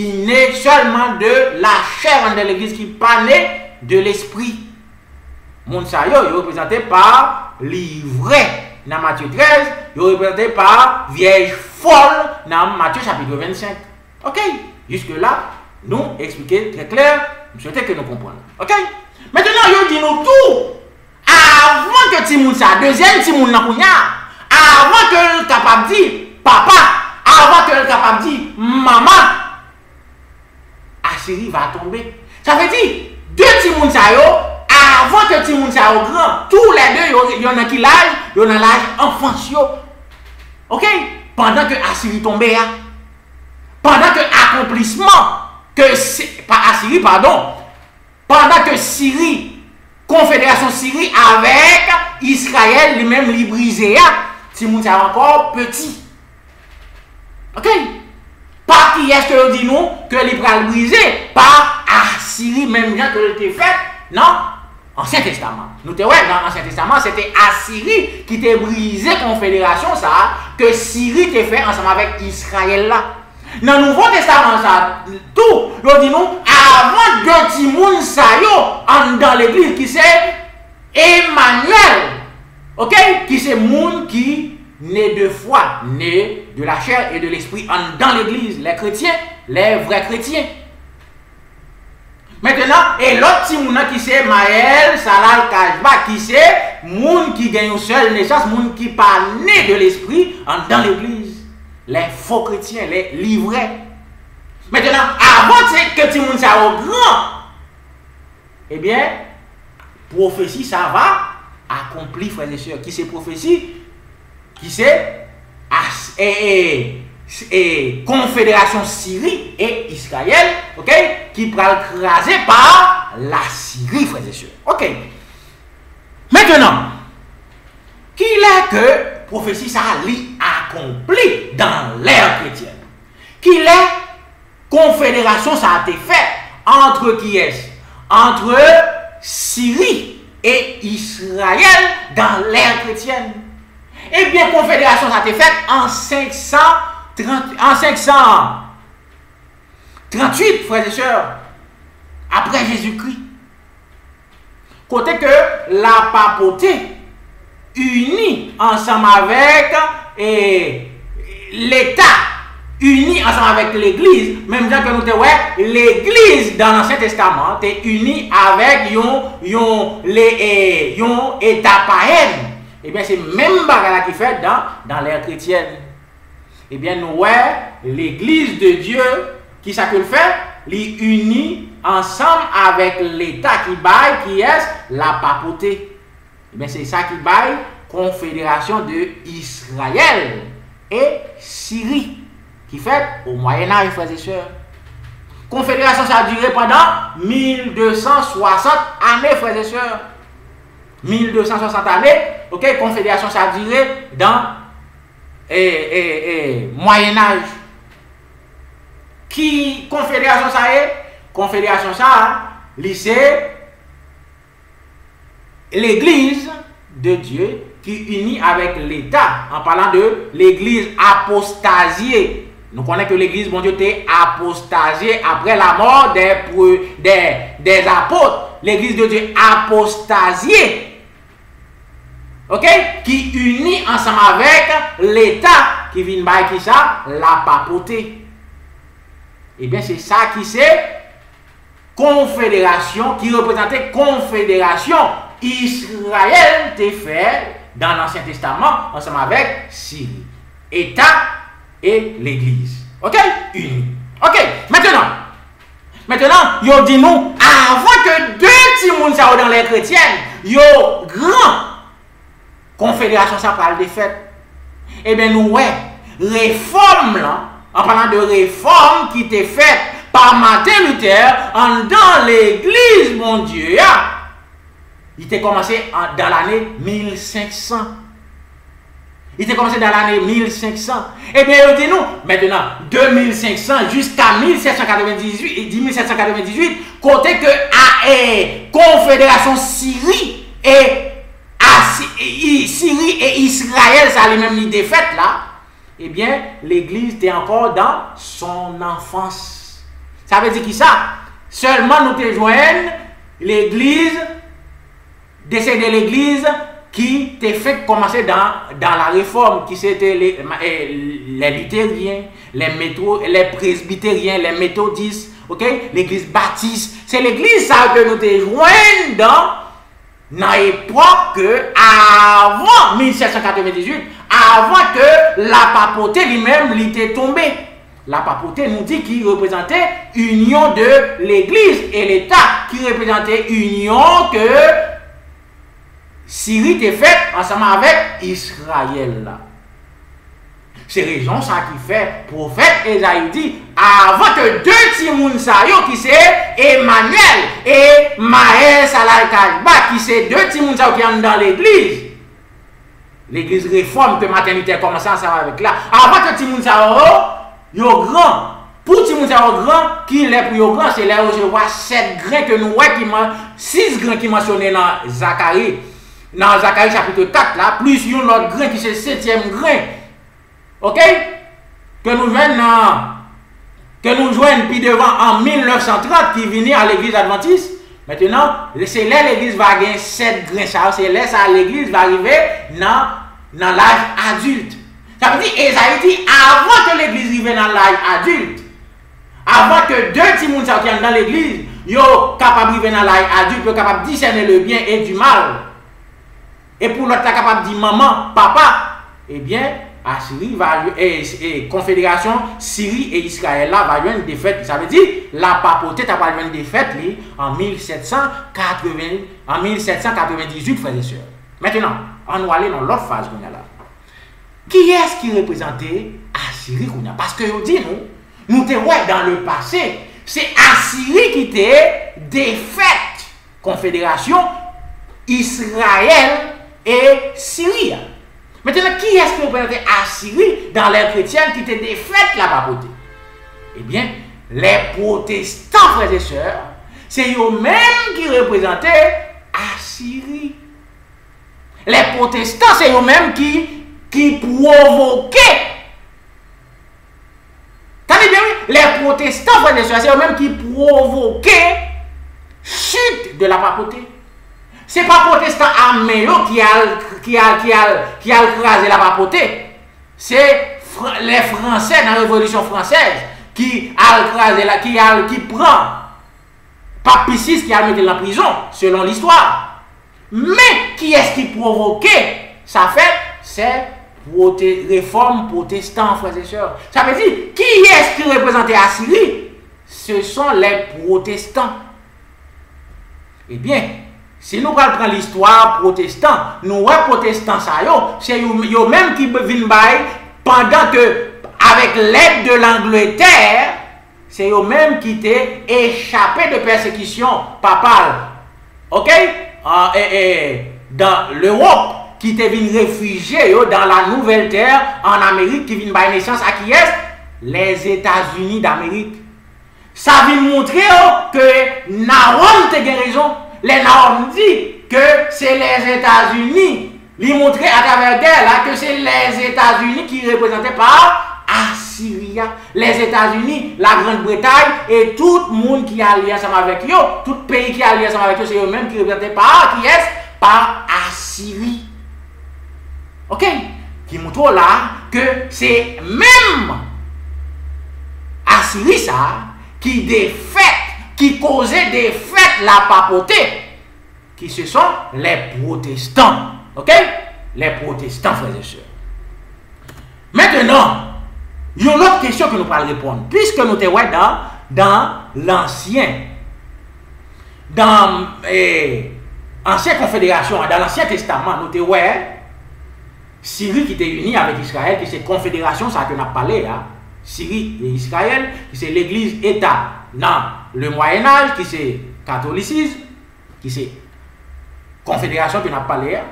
Speaker 2: naît seulement de la chair de l'église, qui n'est pas né de l'esprit. Moun sa yo est représenté par l'ivraie dans Matthieu 13, il est représenté par vierge folle dans Matthieu chapitre 25. Ok? Jusque-là, nous expliquer très clair, je souhaite que nous comprenions. Ok? Maintenant, il dit nous tout. Avant que Timoun sa, deuxième Timoun n'a avant que le capable dire papa, avant que le capable dire maman, Assyrie va tomber. Ça veut dire, deux Timoun sa yo, avant que Timoun sa yo grand, tous les deux, il y en a qui l'âge, il y en a l'âge enfantio. Ok? Pendant que Assyrie tombait, pendant que accomplissement, pas Assyrie, pardon, pendant que Syrie, Confédération Syrie avec Israël, lui-même li brisé, Timoun sa encore petit. Ok? Pas qui est-ce que dit nous que les bras brisé, pas Assyrie, même bien que l'était fait, non? Ancien Testament. Nous te ouais, dans l'Ancien Testament, c'était Assyrie qui t'a brisé confédération, ça, que Syrie t'a fait ensemble avec Israël là. Dans le Nouveau Testament, ça, tout, nous dit nous, avant de Timoun Sayo, dans l'église, qui c'est Emmanuel, ok? Qui c'est moun qui né de foi, né de la chair et de l'esprit dans l'église, les chrétiens, les vrais chrétiens. Maintenant, et l'autre Timouna qui c'est Maël, Salal, Kajba, qui c'est moun qui gagne une seule naissance, moun qui pas né de l'esprit dans l'église. Les faux chrétiens, les livrés. Maintenant, avant que Timoun soit au grand, eh bien, prophétie, ça va accomplir, frères et sœurs. Qui c'est prophétie? Qui c'est Confédération Syrie et Israël, ok? Qui pourra écraser par la Syrie, frères et sœurs. Ok. Maintenant, qui est que prophétie ça a accompli dans l'ère chrétienne? Qui est confédération ça a été fait entre qui est? Entre Syrie et Israël dans l'ère chrétienne. Eh bien, confédération ça a été faite en 538, frères et sœurs, après Jésus-Christ. Côté que la papauté unie ensemble avec l'État, unis ensemble avec l'Église, même temps que nous disons, l'Église dans l'Ancien Testament est unie avec un État païen. Eh bien, c'est même bagarre qui fait dans l'ère chrétienne. Eh bien, nous, l'Église de Dieu, qui ça que le fait? li uni ensemble avec l'État qui baille, qui est la papauté. Eh bien, c'est ça qui baille Confédération de Israël et Syrie, qui fait au Moyen-Âge, frères et sœurs. Confédération, ça a duré pendant 1260 années, frères et sœurs. 1260 années, ok, Confédération, ça a duré dans Moyen-Âge. Qui Confédération, ça est? Confédération, ça, c'est l'Église de Dieu qui unit avec l'État, en parlant de l'Église apostasiée. Nous connaissons que l'Église, bon Dieu, était apostasiée après la mort des apôtres. L'Église de Dieu apostasiée, ok, qui unit ensemble avec l'État, qui vient par qui ça? La papauté. Eh bien, c'est ça qui c'est confédération, qui représentait confédération. Israël t'est fait dans l'Ancien Testament ensemble avec Syrie, État et l'Église. Ok? Unis. Ok, maintenant, yo dit nous, avant que deux petits moun ça dans les chrétiennes, yo grand confédération ça parle de fait. Eh bien, nous, ouais, réforme là, en parlant de réforme qui était faite par Martin Luther dans l'église, mon Dieu, il était commencé dans l'année 1500. Il était commencé dans l'année 1500. Eh bien, nous, maintenant, 2500 jusqu'à 1798, côté que Confédération Syrie et Israël, ça a les mêmes défaites là. Eh bien, l'église était encore dans son enfance. Ça veut dire qui ça? Seulement nous te joignons l'église, décédé de l'église qui t'est fait commencer dans la réforme, qui c'était les luthériens, les presbytériens, les méthodistes, ok? L'église baptiste. C'est l'église ça que nous te joignons dans l'époque avant 1798, avant que la papauté lui-même l'était tombée. La papauté nous dit qu'il représentait union de l'église et l'État qui représentait union que Syrie était faite ensemble avec Israël. C'est raison ça qui fait prophète Esaïe dit avant que deux timoun sayo qui c'est Emmanuel et Maël Salal Kajba qui c'est deux timoun sayo qui sont dans l'église. L'église réforme que Martin Luther commence ensemble avec là. Avant que timoun sayo yo grand. Pour timoun sayo grand qui est pour yo grand c'est là où je vois 7 grains que nous ouais qui 6 grains qui mentionnés dans Zacharie. Dans Zacharie chapitre 4 là plus un autre grain qui c'est 7e grain. Ok? Que nous joignons puis devant en 1930 qui venait à l'église adventiste. Maintenant, c'est là l'église va gagner 7 grains. C'est là ça l'église va arriver dans l'âge adulte. Ça veut dire, Esaïe dit, avant que l'église arrive dans l'âge adulte, avant que deux petits moun qui sont dans l'église, yo capable d'arriver dans l'âge adulte, yo capable de discerner le bien et du mal. Et pour l'autre, capable de dire maman, papa, eh bien, Assyrie va Confédération Syrie et Israël là va avoir une défaite. Ça veut dire la papauté t'a pas une défaite en 1798 frères et sœurs. Maintenant, on va aller dans l'autre phase qu'on a là. Qui est-ce qui représentait Assyrie qu'on a? Parce que on dit nous te ouais dans le passé, c'est Assyrie qui était défaite Confédération Israël et Syrie. Maintenant, qui est-ce qui représentait Assyrie dans les chrétiens qui étaient défaite la papauté? Eh bien, les protestants, frères et sœurs, c'est eux-mêmes qui représentaient Assyrie. Les protestants, c'est eux-mêmes qui provoquaient. Tenez bien, les protestants, frères et sœurs, c'est eux-mêmes qui provoquaient chute de la papauté. Ce n'est pas protestant armé qui a écrasé la papauté. C'est les Français dans la Révolution française qui a écrasé qui prend Pape VI qui a mis en prison, selon l'histoire. Mais qui est-ce qui provoquait ça fait? C'est réforme protestante, frères et sœurs. Ça veut dire, qui est-ce qui représentait Assyrie? ce sont les protestants. Eh bien, si nous prenons l'histoire protestant, nous voyons protestants, c'est eux même qui viennent pendant que, avec l'aide de l'Angleterre, c'est eux-mêmes qui étaient échappés de persécution papale. Ok? Dans l'Europe, qui étaient venus réfugiés dans la nouvelle terre, en Amérique, qui viennent par naissance à qui est? Les États-Unis d'Amérique. Ça vient montrer que Nahum a raison. Les Nahum dit que c'est les États-Unis. Il montrait à travers elle que c'est les États-Unis qui représentaient par Assyria. Les États-Unis, la Grande-Bretagne et tout le monde qui est allié ensemble avec eux, tout pays qui est allié ensemble avec eux, c'est eux-mêmes qui représentaient par qui est? Par Assyrie. Ok? Qui montre là que c'est même Assyrie ça qui défaite, qui causait des fêtes la papauté, qui ce sont les protestants. Ok? Les protestants, frères et sœurs. Maintenant, il y a une autre question que nous allons répondre. Puisque nous sommes dans l'ancien, dans l'ancienne confédération, dans l'Ancien Testament, nous sommes Syrie qui était unie avec Israël, qui c'est confédération, ça que nous avons parlé là. Syrie et Israël, qui c'est l'église-État dans le Moyen-Âge, qui c'est catholicisme, qui c'est confédération que nous avons parlé là.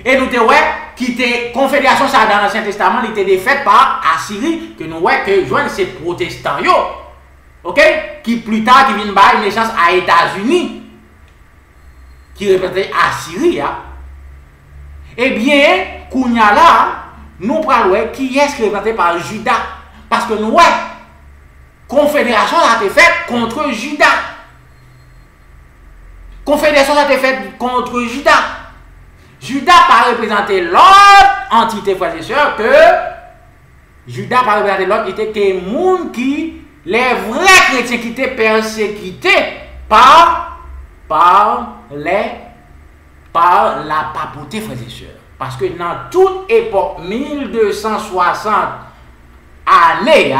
Speaker 2: Et nous avons qui était confédération ça dans l'Ancien Testament, il était défaite par Assyrie, que nous voyons que joignent ces protestants, ok, qui plus tard qui viennent par une naissance à États-Unis, qui représentait Assyrie. Eh bien, Kounya là, nous parlons qui est-ce qui est représenté par Juda, parce que nous voyons confédération a été faite contre Juda. Confédération a été faite contre Juda. Juda pas représenter l'autre entité, frères et sœurs, que Juda pas représenter l'autre entité que les gens qui, les vrais chrétiens qui étaient persécutés par la papauté, frères et sœurs. Parce que dans toute époque, 1260 années,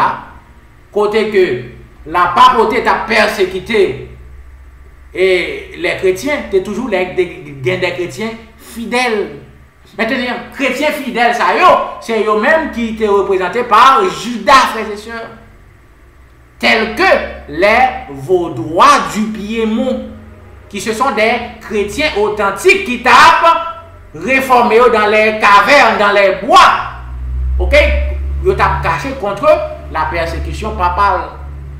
Speaker 2: côté que la papauté a persécuté et les chrétiens, c'est toujours des chrétiens fidèles. Maintenant, chrétiens fidèles, c'est eux-mêmes qui étaient représentés par Judas, frères et sœurs. Tels que les Vaudois du Piémont, qui ce sont des chrétiens authentiques qui tapent réformés dans les cavernes, dans les bois. Ok? Ils tapent cachés contre la persécution papale.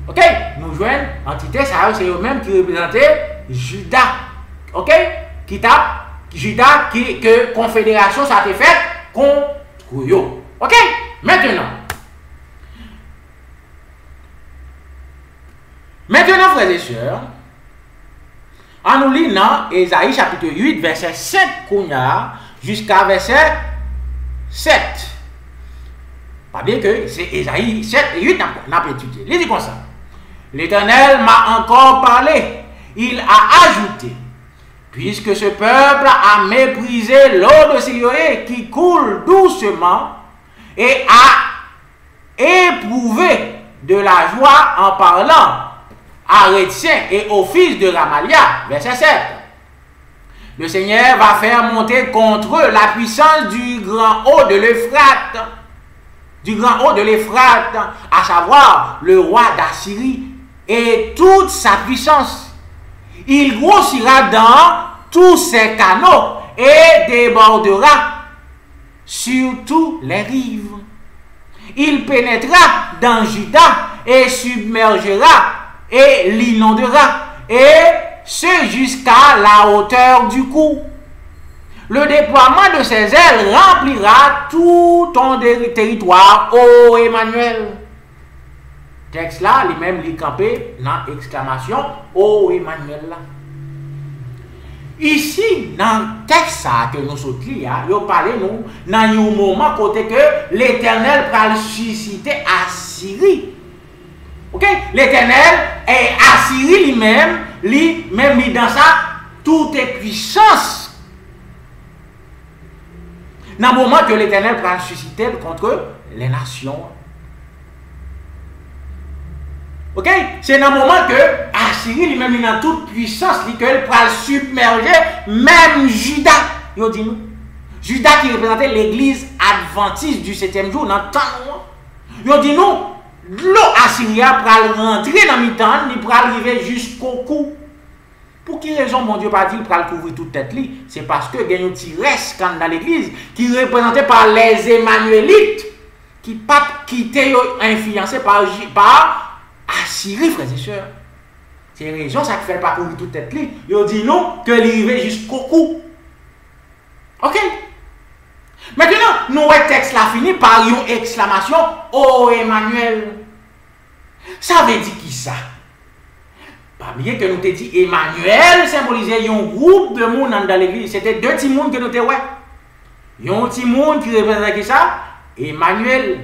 Speaker 2: Ok? Nous joignons entité, c'est eux-mêmes qui représentaient Judas. Ok? Qui tapent Judas, que confédération ça a été faite contre eux. Ok? Maintenant, frères et sœurs, en nous lisant dans Ésaïe chapitre 8, verset 5 jusqu'à verset 7. Pas bien que c'est Ésaïe 7 et 8 n'a pas étudié. Il dit comme ça. L'Éternel m'a encore parlé. Il a ajouté, puisque ce peuple a méprisé l'eau de Siloé qui coule doucement et a éprouvé de la joie en parlant à Rétien et au fils de Ramalia, verset 7. Le Seigneur va faire monter contre eux la puissance du grand haut de l'Euphrate, à savoir le roi d'Assyrie et toute sa puissance. Il grossira dans tous ses canaux et débordera sur toutes les rives. Il pénétrera dans Juda et submergera et l'inondera, et ce jusqu'à la hauteur du cou. Le déploiement de ses ailes remplira tout ton territoire, ô Emmanuel. Texte là, lui-même, il campé dans l'exclamation, ô Emmanuel. Ici, dans le texte que nous sommes là, il parle nous dans un moment côté que l'Éternel va susciter Assyrie. Ok? L'Éternel est Assyrie lui-même, dans sa toute puissance. Dans le moment que l'Éternel va susciter contre les nations. OK? C'est dans le moment que Assyrie lui-même il a toute puissance, qu'elle pourra submerger même Juda. Yo dit nous. Juda qui représentait l'église adventiste du 7e jour dans le temps. Yo dit nous, l'eau Assyria pourra rentrer dans le temps, il pourra arriver jusqu'au cou. Pour quelle raison, mon Dieu, pas dit qu'il pourra couvrir toute tête? C'est parce que il y a un petit reste dans l'église qui est représenté par les Emmanuélites qui étaient influencés par Assyrie, frères et sœurs. C'est une raison ça qui fait pas couvrir toute tête. Il dit non que l'arrivée jusqu'au cou. OK? Maintenant, nous le texte là fini par une exclamation oh Emmanuel. Ça veut dire qui ça? Pas bien que nous te dit Emmanuel symbolisait un groupe de monde dans l'église. C'était deux petits mondes que nous te ouais. Un petit monde qui représentait qui ça? Emmanuel,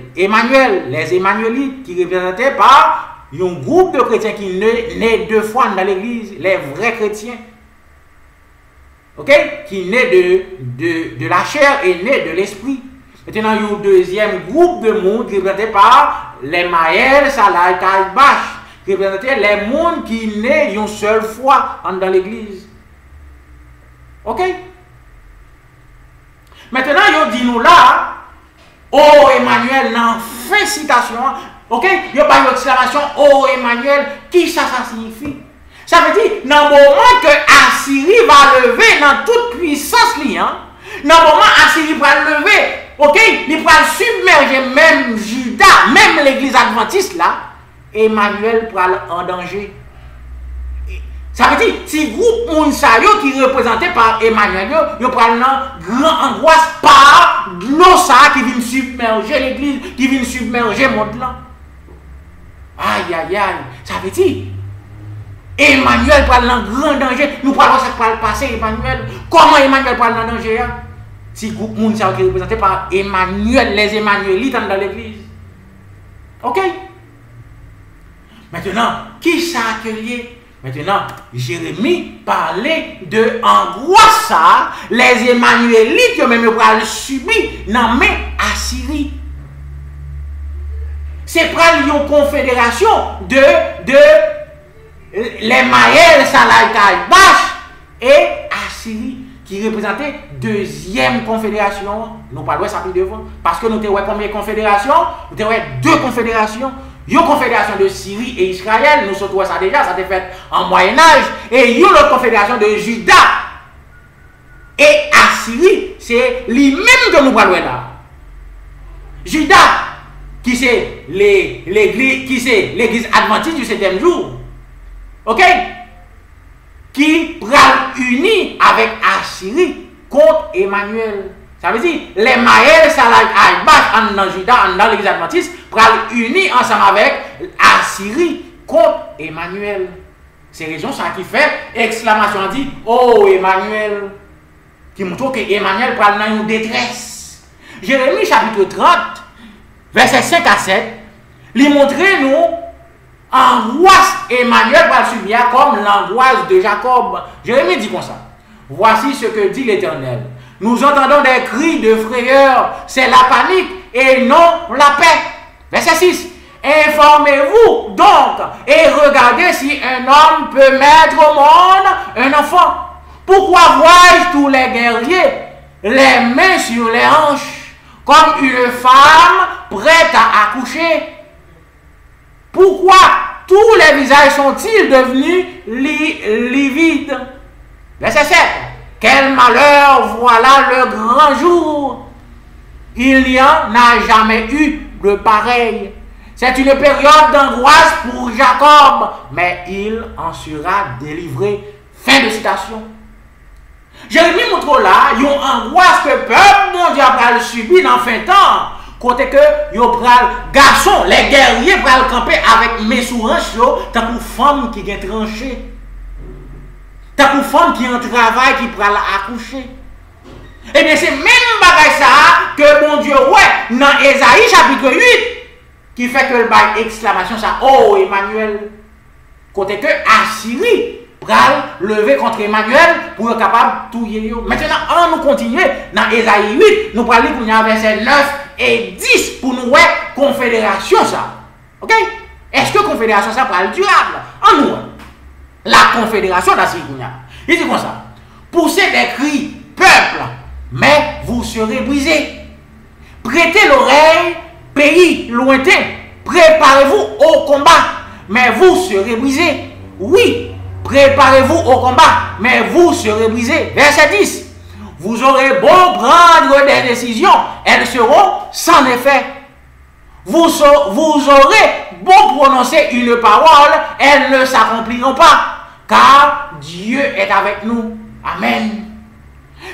Speaker 2: les Emmanuélites qui représentaient par un groupe de chrétiens qui naît deux fois dans l'église, les vrais chrétiens. OK? Qui naît de la chair et naît de l'esprit. Maintenant, il y a un deuxième groupe de monde qui représenté par les Maël, Salai, Taïbash, qui représentait les mondes qui naissent une seule fois dans l'église. OK? Maintenant, il dit nous là, oh Emmanuel, dans fin citation, OK? Il y a pas une exclamation, oh Emmanuel, qui ça signifie? Ça veut dire, dans le moment que Assyrie va lever dans toute puissance, dans le moment Assyrie va lever, OK? Il va submerger même Juda, même l'église adventiste là, Emmanuel pourra en danger. Ça veut dire, si groupe Mounsayo qui est représenté par Emmanuel, il prend une grande angoisse par l'eau qui vient submerger l'église, qui vient submerger le monde là. Aïe, aïe, aïe. Ça veut dire, Emmanuel prend un grand danger. Nous parlons ça pour le passé, Emmanuel. Comment Emmanuel prend un danger? Si groupe Mounsayo qui est représenté par Emmanuel, les Emmanuélites dans l'église. OK? Maintenant, qui ça accueilli? Maintenant, Jérémie parlait de angoisse, les Emmanuélites qui ont même subi dans la Assyrie. C'est pour une confédération de les Maël, Salai, Taïbash et Assyrie qui représentait deuxième confédération. Nous parlons ça plus devant. Parce que nous avons combien de confédérations? Nous avons deux confédérations. Une confédération de Syrie et Israël, nous sommes ça déjà, ça a été fait en Moyen-Âge. Et une autre confédération de Juda et Assyrie, c'est lui-même que nous parlons là. Juda, qui c'est l'église adventiste du 7e jour. OK? Qui pral uni avec Assyrie contre Emmanuel. Ça veut dire, les Maël, Salai, Taïbash, dans Juda, dans l'église adventiste, pral unis ensemble avec Assyrie contre Emmanuel. C'est raison ça qui fait exclamation dit oh Emmanuel, qui montre que Emmanuel pral dans une détresse. Jérémie chapitre 30, verset 5 à 7, lui montre nous angoisse Emmanuel va subir comme l'angoisse de Jacob. Jérémie dit comme ça. Voici ce que dit l'Éternel. Nous entendons des cris de frayeur, c'est la panique et non la paix. Verset 6. Informez-vous donc et regardez si un homme peut mettre au monde un enfant. Pourquoi vois-je tous les guerriers les mains sur les hanches comme une femme prête à accoucher? Pourquoi tous les visages sont-ils devenus livides? Verset 7. Quel malheur, voilà le grand jour. Il n'y en a jamais eu de pareil. C'est une période d'angoisse pour Jacob, mais il en sera délivré. Fin de citation. Jérémie montre là, il y a une angoisse que le peuple mon Dieu a subi dans fin temps. Côté que yo pral garçon, les guerriers pral camper avec mes souranches tant pour femme qui est tranché. Tant pour femme qui en travail qui pral accoucher. Et bien c'est même bagay ça que mon Dieu ouais dans Ésaïe chapitre 8 qui fait que le bail exclamation ça oh Emmanuel. Côté que Assyrie pral lever contre Emmanuel pour être capable de tout yé. Maintenant on nous continuer dans Ésaïe 8, nous pral lire pour verset 9 et 10 pour nous ouais confédération ça. OK? Est-ce que la confédération ça va être durable? En nous, la confédération d'Assyrie. Il dit comme ça. Poussez des cris, peuple, mais vous serez brisés. Prêtez l'oreille, pays lointain. Préparez-vous au combat, mais vous serez brisés. Oui, préparez-vous au combat, mais vous serez brisés. Verset 10. Vous aurez beau prendre des décisions, elles seront sans effet. Vous aurez beau prononcer une parole, elles ne s'accompliront pas, car Dieu est avec nous. Amen.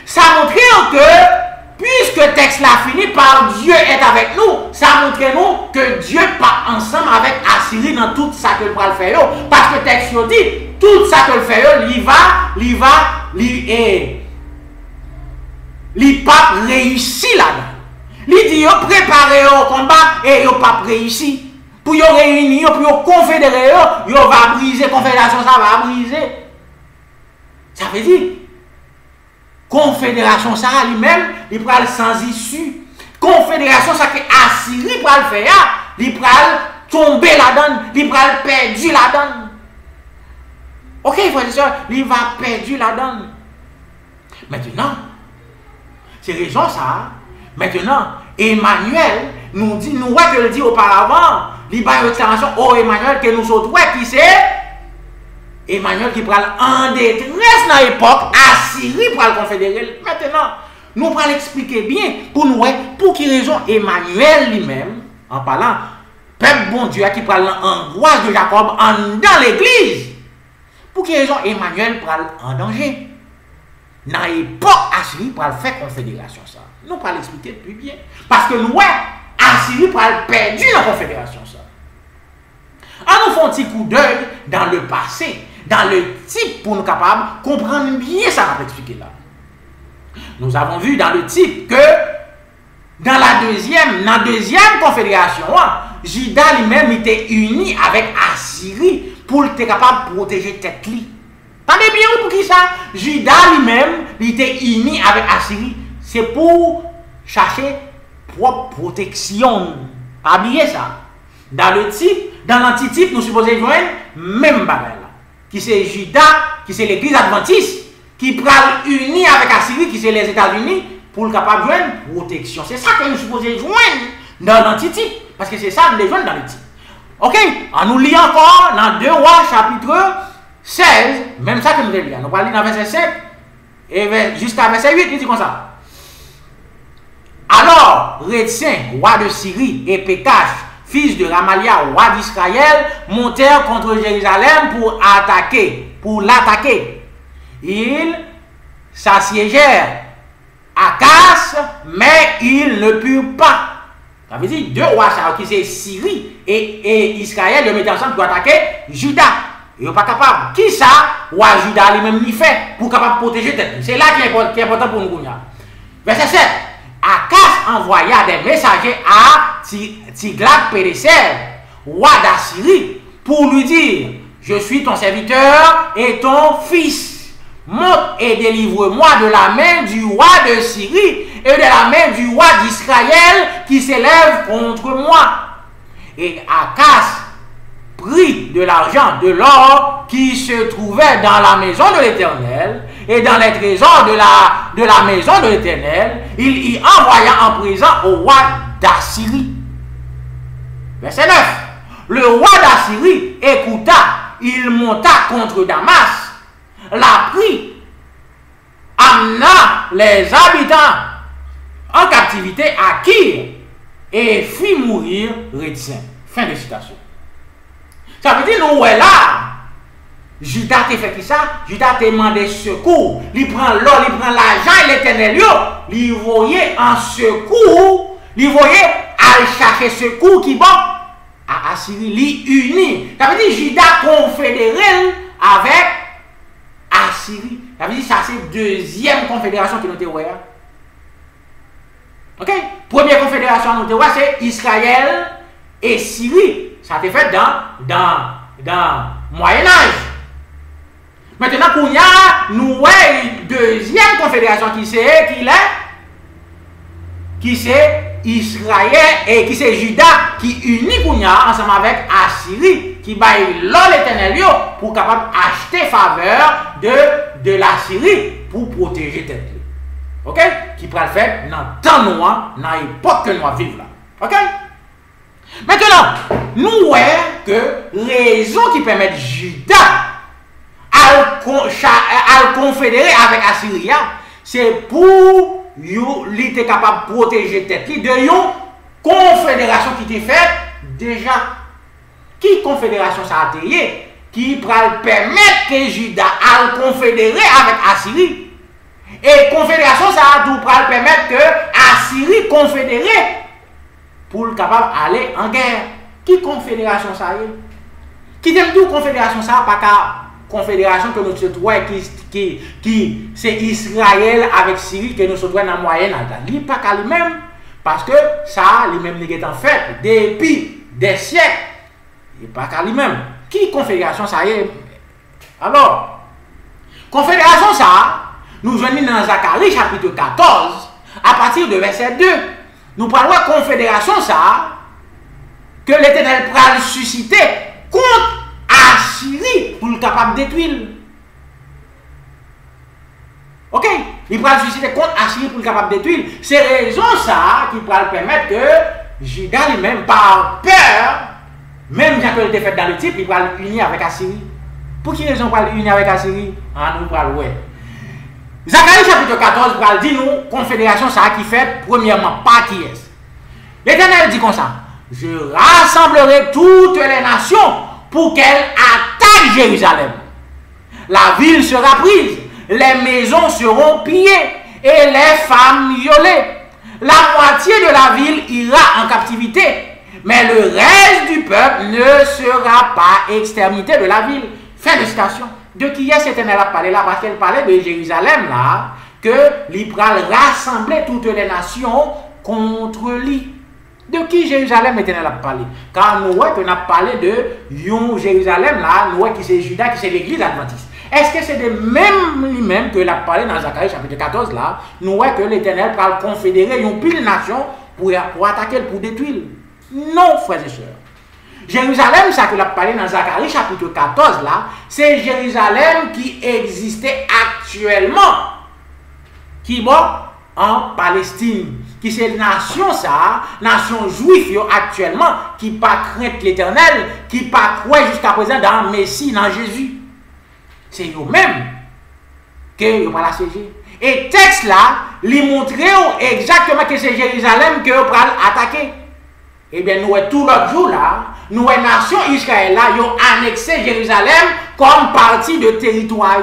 Speaker 2: Ça montre que, puisque le texte là fini par Dieu est avec nous, ça montre nous que Dieu part ensemble avec Assyrie dans tout ça que le va faire. Parce que le texte dit, tout ça que le fait, il pas réussi là-dedans. Il dit, préparez au combat et il pas réussi. Pour vous réunir, pour vous confédérer, vous va briser, confédération, ça va briser. Ça veut dire, confédération, ça lui-même, il prend sans issue. Confédération, ça que Assyrie pour le faire, il prend tomber là-dedans, il prend perdu là-dedans. Ok, frère et soeur, il va perdu là-dedans. Maintenant, c'est raison ça. Maintenant, Emmanuel nous dit, nous que le dit auparavant, il va y exclamation, oh Emmanuel, que nous autres, qui c'est Emmanuel qui prend en détresse dans l'époque, Assyrie pour le confédérer. Maintenant, nous allons l'expliquer bien pour nous, pour quelle raison Emmanuel lui-même, en parlant, peuple bon Dieu qui prend l'angoisse de Jacob dans l'église, pour quelle raison Emmanuel prend en danger. Dans l'époque, Assyrie pour faire confédération. Ça. Nous allons l'expliquer plus bien. Parce que nous, Assyrie pour perdre la confédération. Ça. On nous fait un petit coup d'œil dans le passé, dans le type pour nous capables de comprendre bien ça, on va expliquer là. Nous avons vu dans le type que dans la deuxième confédération, Juda lui-même était uni avec Assyrie pour être capable de protéger tête li. Attendez bien pour qui ça? Juda lui-même était uni avec Assyrie. C'est pour chercher propre protection. Pas oublier ça. Dans le type, dans l'antitype, nous supposons joindre même bagaille là. Qui c'est Juda, qui c'est l'église adventiste, qui prend uni avec Assyrie, qui c'est les États-Unis, pour le capable de joindre protection. C'est ça que nous supposons joindre dans l'antitype. Parce que c'est ça, nous les joindre dans le type. Ok? On nous lit encore dans 2 Rois chapitre 16, même ça que nous allons lire. Nous allons lire dans verset 7 et jusqu'à verset 8, il dit comme ça. Alors, Rétien, roi de Syrie, et Pékache, fils de Ramalia, roi d'Israël, montèrent contre Jérusalem pour l'attaquer. Ils s'assiégèrent à Casse, mais ils ne purent pas. Ça veut dire 2 rois qui c'est Syrie et Israël, ils mettent ensemble pour attaquer Juda. Ils ne sont pas capables. Qui ça, roi Juda lui-même n'y fait pour capable protéger tête. C'est là qui est important pour nous. Verset 7. Akas envoya des messagers à Tiglath-Pileser, roi d'Assyrie, pour lui dire, je suis ton serviteur et ton fils. Monte et délivre-moi de la main du roi de Syrie et de la main du roi d'Israël qui s'élève contre moi. Et Akas prit de l'argent, de l'or qui se trouvait dans la maison de l'Éternel et dans les trésors de la maison de l'Éternel, il y envoya en présent au roi d'Assyrie. Verset 9. Le roi d'Assyrie écouta, il monta contre Damas, l'a pris, amena les habitants en captivité à Kir et fit mourir Rétien. Fin de citation. Ça veut dire, nous, là, Juda te fait qui ça? Juda te demandé secours. Il prend l'or, il prend l'argent et l'éternel, il voyait en secours, il voyait à chercher secours qui bon à Assyrie, il uni. Ça veut dire, Juda confédéré avec Assyrie. Ça veut dire, ça c'est deuxième confédération que nous te voyons. Ok? Première confédération nous te voyons, c'est Israël et Syrie. Ça a été fait dans Moyen-Âge. Maintenant, il y a une deuxième confédération qui c'est Israël et qui c'est Juda qui unit Kounia ensemble avec Assyrie qui baille l'Éternel pour capable acheter faveur de la Syrie pour protéger tête. OK? Qui pourra le faire dans le temps noir, dans l'époque que nous vivons là. OK? Maintenant, nous voyons que raison qui permet Juda à confédérer avec Assyrie, c'est pour il était capable de protéger tête de une confédération qui était faite déjà. Qui confédération ça a été qui pourra permettre que Juda a confédérer avec Assyrie. Et confédération ça a tout pourra permettre que Assyrie confédérer pour le capable d'aller en guerre. Qui confédération ça est? Qui t'aime tout confédération ça pas qu'à confédération que nous se trouvons qui c'est Israël avec Syrie que nous se trouvons dans la moyenne âge. Il pas qu'à lui-même parce que ça lui-même n'est en fait depuis des siècles. Il pas qu'à lui-même. Qui confédération ça est? Alors, confédération ça, nous venons dans Zacharie chapitre 14 à partir de verset 2. Nous parlons de confédération ça que l'Éternel pourra susciter contre Assyrie pour le capable de détruire. OK? Il pourra susciter contre Assyrie pour le capable de détruire. C'est raison ça qui pourra permettre que Juda lui-même, par peur, même bien qu'il était fait dans le type, il pourra l'unir avec Assyrie. Pour quelle raison il pourra l'unir avec Assyrie? Ah, nous pourrons ouais. Zacharie chapitre 14 pourra dire nous, confédération ça qui fait premièrement pas qui est. L'Éternel dit comme ça: je rassemblerai toutes les nations pour qu'elles attaquent Jérusalem. La ville sera prise, les maisons seront pillées et les femmes violées. La moitié de la ville ira en captivité, mais le reste du peuple ne sera pas exterminé de la ville. Fin de citation. De qui est-ce qu'elle a parlé là? Parce qu'elle parlait de Jérusalem là, que l'Ibral rassemblait toutes les nations contre lui. De qui Jérusalem l'Éternel a parlé? Car nous voyons qu'on a parlé de Jérusalem là, nous voyons que c'est Juda, qui c'est l'église adventiste. Est-ce que c'est de même lui-même que a parlé dans Zacharie chapitre 14 là? Nous voyons que l'Éternel va confédérer une pile de nations pour attaquer, pour détruire. Non, frères et sœurs. Jérusalem, ça que l'a parlé dans Zacharie chapitre 14 là, c'est Jérusalem qui existait actuellement, qui est en Palestine, qui c'est nation ça, nation juive actuellement, qui pas craint l'Éternel, qui pas croit jusqu'à présent dans Messie, dans Jésus. C'est eux-mêmes que vous allez assiéger. Et texte là, lui montrer exactement que c'est Jérusalem que vous allez attaquer. Eh bien, nous, tout l'autre jour là, nous, la nation Israël là, ils ont annexé Jérusalem comme partie de territoire.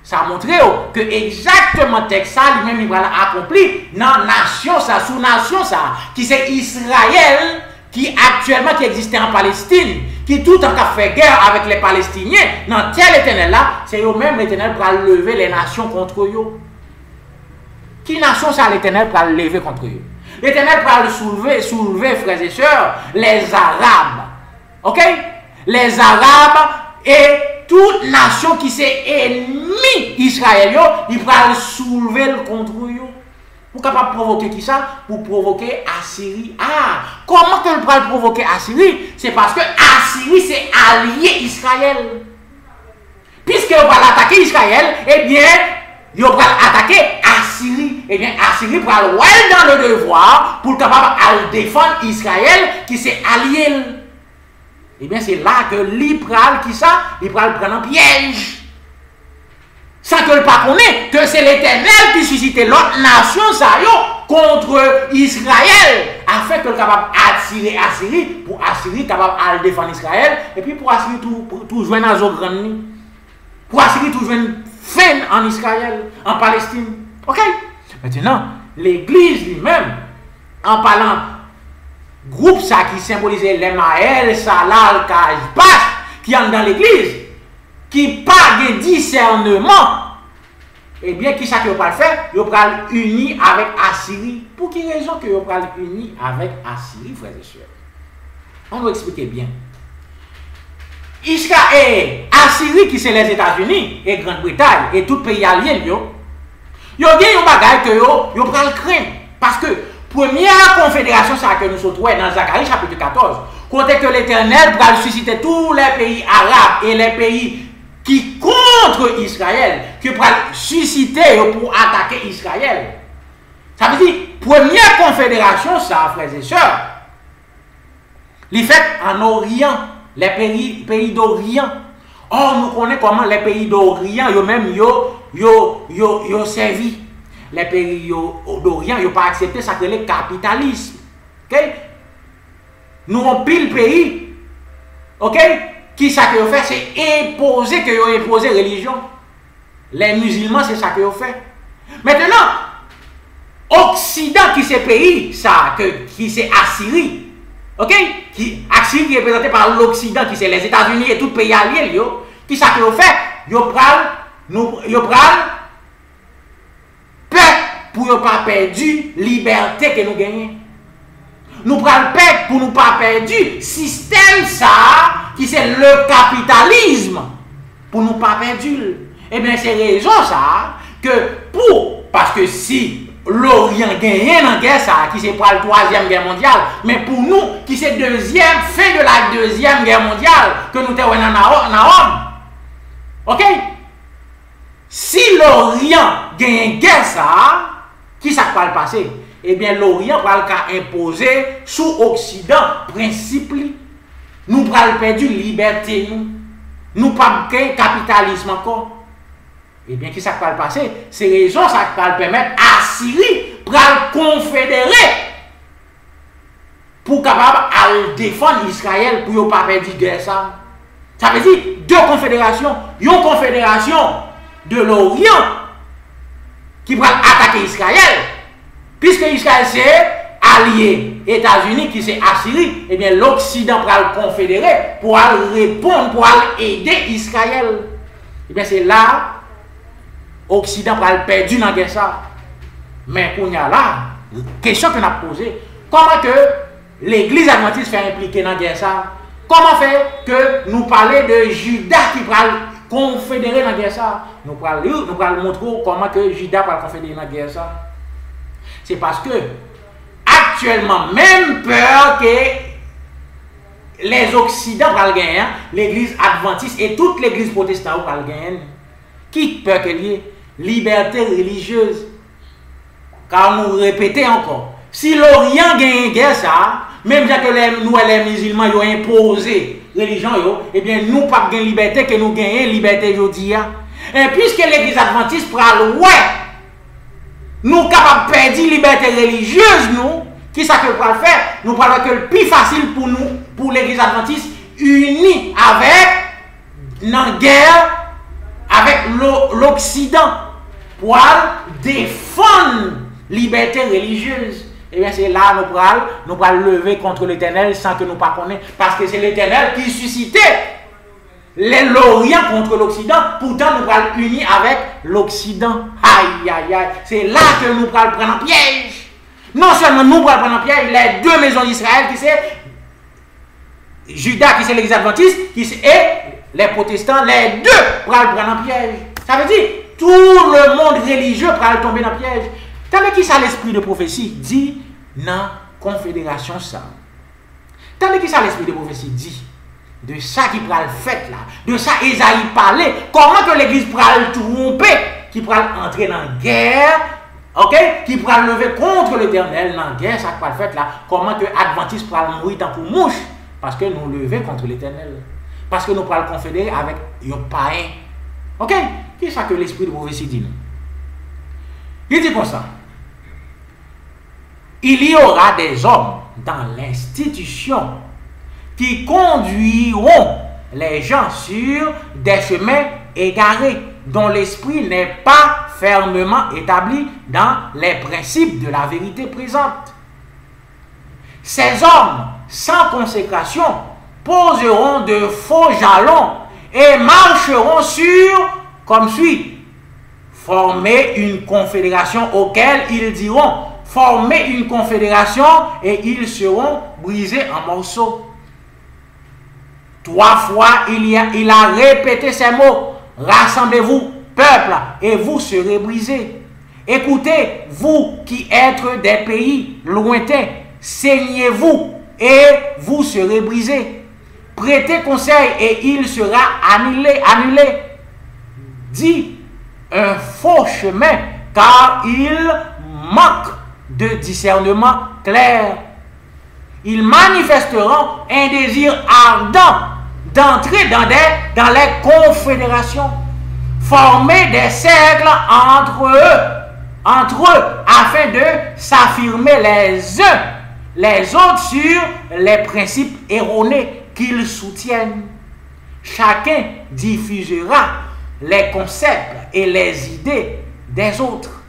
Speaker 2: Ça a montré que exactement le texte ça, lui-même, il va accomplir dans la nation, ça, sous-nation, ça, qui c'est Israël, qui actuellement qui existait en Palestine, qui tout en cas fait guerre avec les Palestiniens, dans tel éternel là, c'est eux-mêmes l'éternel pour lever les nations contre eux. Qui nation ça l'éternel pour lever contre eux? L'Éternel va soulever, frères et sœurs, les Arabes. OK? Les Arabes et toute nation qui s'est ennemi Israël, il va soulever contre eux. Pour capable provoquer qui ça? Pour provoquer Assyrie. Ah, comment qu'elle va provoquer Assyrie? C'est parce que Assyrie c'est allié Israël. Puisqu'elle va l'attaquer Israël, eh bien, il va attaquer Assyrie. Eh bien, Assyrie va le dans le devoir pour capable de défendre Israël qui s'est allié. Eh bien, c'est là que l'Ibral qui ça, l'Ibral prend un piège. Sans que le pas connaît que c'est l'Éternel qui suscitait l'autre nation ça contre Israël afin que le capable attirer Assyrie pour Assyrie capable de défendre Israël et puis pour Assyrie tout joindre dans une grande nuit. Pour Assyrie tout joindre fin en Israël, en Palestine. OK? Maintenant, l'Église lui-même, en parlant groupe ça qui symbolisait les Maël, Salal, Kajbash, qui entrent dans l'Église, qui pas de discernement, eh bien, qui ça que vous allez faire? Vous allez unir avec Assyrie. Pour quelle raison que vous allez unir avec Assyrie, frères et sœurs? On va expliquer bien. Israël, Assyrie qui c'est les États-Unis et Grande-Bretagne et tout pays allié, yo bien un bagage que yo pral craindre parce que Première confédération, ça que nous sommes trouvés dans Zacharie chapitre 14, côté que l'Éternel va susciter tous les pays arabes et les pays qui contre Israël, qui va susciter pour attaquer Israël. Ça veut dire, première confédération, ça, frères et sœurs, les fait en Orient, les pays d'Orient. Or, nous connaissons comment les pays d'Orient, eux-mêmes, yo servi. Les pays d'Orient, ils n'ont pas accepté ça que le capitalisme. Okay? Nous avons pile pays. Ok? Qui ça que vous fait? C'est imposer que vous imposé religion. Les musulmans, c'est ça que vous fait. Maintenant, Occident qui c'est pays, ça, qui c'est Assyrie. Ok? Assyrie qui est représenté par l'Occident, qui c'est les États-Unis et tout pays allié, qui ça que vous fait? Vous prenez pour ne pas perdre liberté que nous gagnons. Nous prenons peur pour ne pas perdre système ça qui c'est le capitalisme pour ne pas perdre. Et bien c'est raison ça que parce que si l'Orient gagne dans la guerre ça qui c'est pour la troisième guerre mondiale, mais pour nous qui c'est deuxième fin de la deuxième guerre mondiale que nous sommes dans ok. Si l'Orient gagne guerre ça, qui ça va le passer? Eh bien, l'Orient va imposer sous Occident principe. Nous allons perdre liberté. Nous pas gagner capitalisme encore. Eh bien, qui ça va le passer? C'est raison ça va permettre à Syrie pour confédérer pour capable de défendre Israël pour ne pas perdre guerre ça. Ça veut dire deux confédérations. Une confédération de l'Orient qui va attaquer Israël, puisque Israël c'est allié États-Unis qui c'est Assyrie, et bien l'Occident va le confédérer pour répondre, pour aider Israël. Et bien c'est là l'Occident va le perdre dans la guerre ça. Mais qu'on y a là, question qu'on a posée, comment que l'Église adventiste fait impliquer dans la guerre ça? Comment fait que nous parlons de Judas qui va confédérer dans la guerre ça? Nous allons montrer comment que Judas va confédérer dans la guerre ça. C'est parce que actuellement, même peur que les Occidents vont gagner, l'Église adventiste et toute l'Église protestante vont gagner. Qui peur qu'il y ait? Liberté religieuse. Car nous répétons encore, si l'Orient gagne guerre ça, même si nous les musulmans ont imposé religion, eh bien nous pas de liberté que nous gagnons liberté aujourd'hui. Et puisque l'Église adventiste prend ouais, nous capables de perdre liberté religieuse, nous, qui ça que nous allons faire? Nous parlons que le plus facile pour nous, pour l'Église adventiste, unie avec la guerre avec l'Occident pour défendre la liberté religieuse. Et bien c'est là nous allons lever contre l'Éternel sans que nous ne connaissions. Parce que c'est l'Éternel qui suscitait l'Orient contre l'Occident. Pourtant nous allons unir avec l'Occident. Aïe aïe aïe. C'est là que nous allons prendre un piège. Non seulement nous allons prendre un piège, les deux maisons d'Israël qui c'est Judas qui c'est l'Église adventiste et les protestants, les deux allons prendre un piège. Ça veut dire tout le monde religieux va tomber dans le piège. Tandis qui ça l'esprit de prophétie dit dans confédération ça. Tandis qui ça l'esprit de prophétie dit de ça qui va le fait là, de ça Isaïe parlait, comment que l'église va le tromper, qui va entrer dans la guerre, ok, qui va lever contre l'Éternel dans la guerre, ça va le fait là, comment que Adventiste va mourir tant pour mouche, parce que nous lever contre l'Éternel, parce que nous va le confédérer avec un païen. Ok, qui est ça que l'esprit de prophétie dit nous? Il dit comme ça. Il y aura des hommes dans l'institution qui conduiront les gens sur des chemins égarés, dont l'esprit n'est pas fermement établi dans les principes de la vérité présente. Ces hommes sans consécration poseront de faux jalons et marcheront sur, comme suit, former une confédération auquel ils diront, former une confédération et ils seront brisés en morceaux. 3 fois il a répété ces mots, rassemblez-vous, peuple, et vous serez brisés. Écoutez, vous qui êtes des pays lointains, saignez-vous et vous serez brisés. Prêtez conseil et il sera annulé. Dit un faux chemin, car il manque de discernement clair. Ils manifesteront un désir ardent d'entrer dans les confédérations, former des cercles entre eux, afin de s'affirmer les uns les autres sur les principes erronés qu'ils soutiennent. Chacun diffusera les concepts et les idées des autres.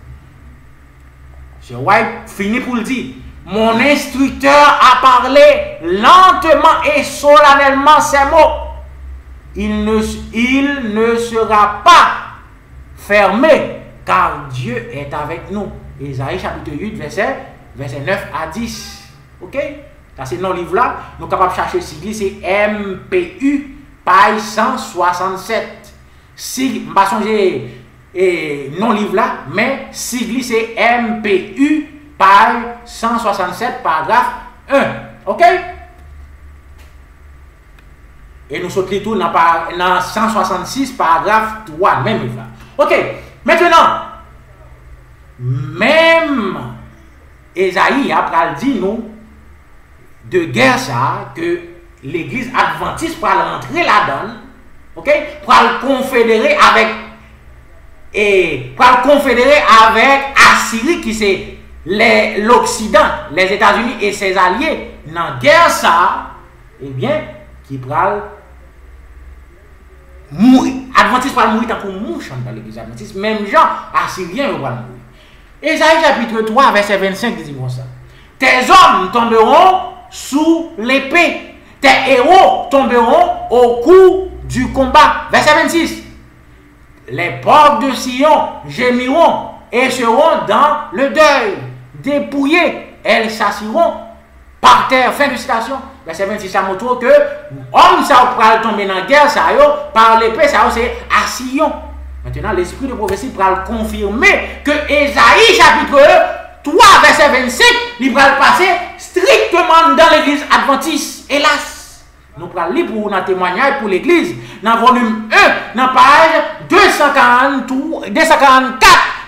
Speaker 2: M. White finit pour le dire. Mon instructeur a parlé lentement et solennellement ces mots. Il ne sera pas fermé, car Dieu est avec nous. Ésaïe chapitre 8, verset 9 à 10. Ok? Ça c'est dans le livre là. Nous sommes capables de chercher sigle, c'est MPU, page 167. Si, je ne vais pas changer non livre là, mais sigle c'est MPU, page 167, paragraphe 1. Ok? Et nous sommes tout dans 166, paragraphe 3, même livre là. Ok, maintenant, même Esaïe a dit nous de guerre ça que l'église adventiste pour rentrer là-dedans, ok, pour confédérer avec Assyrie qui c'est l'Occident, les États-Unis et ses alliés dans guerre ça, eh bien, qui pral mourir. Adventiste pral mourir tant qu'on mouche dans l'église adventiste, même gens assyriens vont mourir. Esaïe chapitre 3 verset 25 dit comme ça. Tes hommes tomberont sous l'épée, tes héros tomberont au coup du combat. Verset 26. Les portes de Sion gémiront et seront dans le deuil. Dépouillées, elles s'assiront par terre. Fin de citation. Verset 26, ça montre que homme ça va tomber dans la guerre, ça par l'épée, ça c'est à Sion. Maintenant, l'esprit de prophétie va confirmer que Esaïe chapitre 3, verset 25, il va passer strictement dans l'église adventiste. Hélas, nous allons lire pour un témoignage pour l'église, dans volume 1, dans page 244,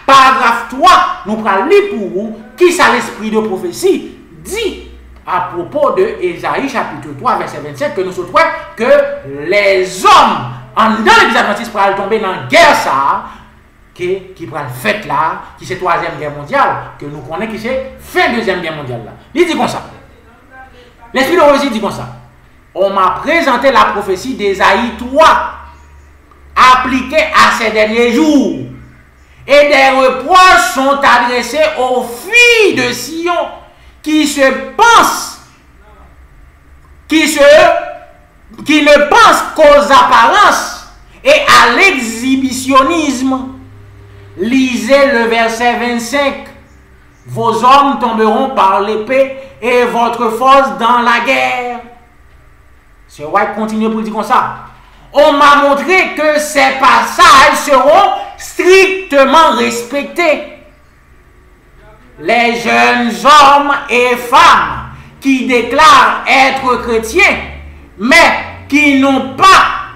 Speaker 2: paragraphe 3, nous allons lire pour vous qui ça l'esprit de prophétie dit à propos de Esaïe chapitre 3, verset 27, que nous souhaitons que les hommes en dans l'église adventiste pour tomber dans la guerre ça, qui va le fait là, qui c'est 3e guerre mondiale, que nous connaissons qui c'est fin 2e guerre mondiale là. Il dit comme ça. L'esprit de prophétie dit comme ça. On m'a présenté la prophétie d'Esaïe 3, appliquée à ces derniers jours. Et des reproches sont adressés aux filles de Sion qui ne pensent qu'aux apparences et à l'exhibitionnisme. Lisez le verset 25. Vos hommes tomberont par l'épée et votre force dans la guerre. Ce White continue pour dire comme ça. On m'a montré que ces passages seront strictement respectés. Les jeunes hommes et femmes qui déclarent être chrétiens, mais qui n'ont pas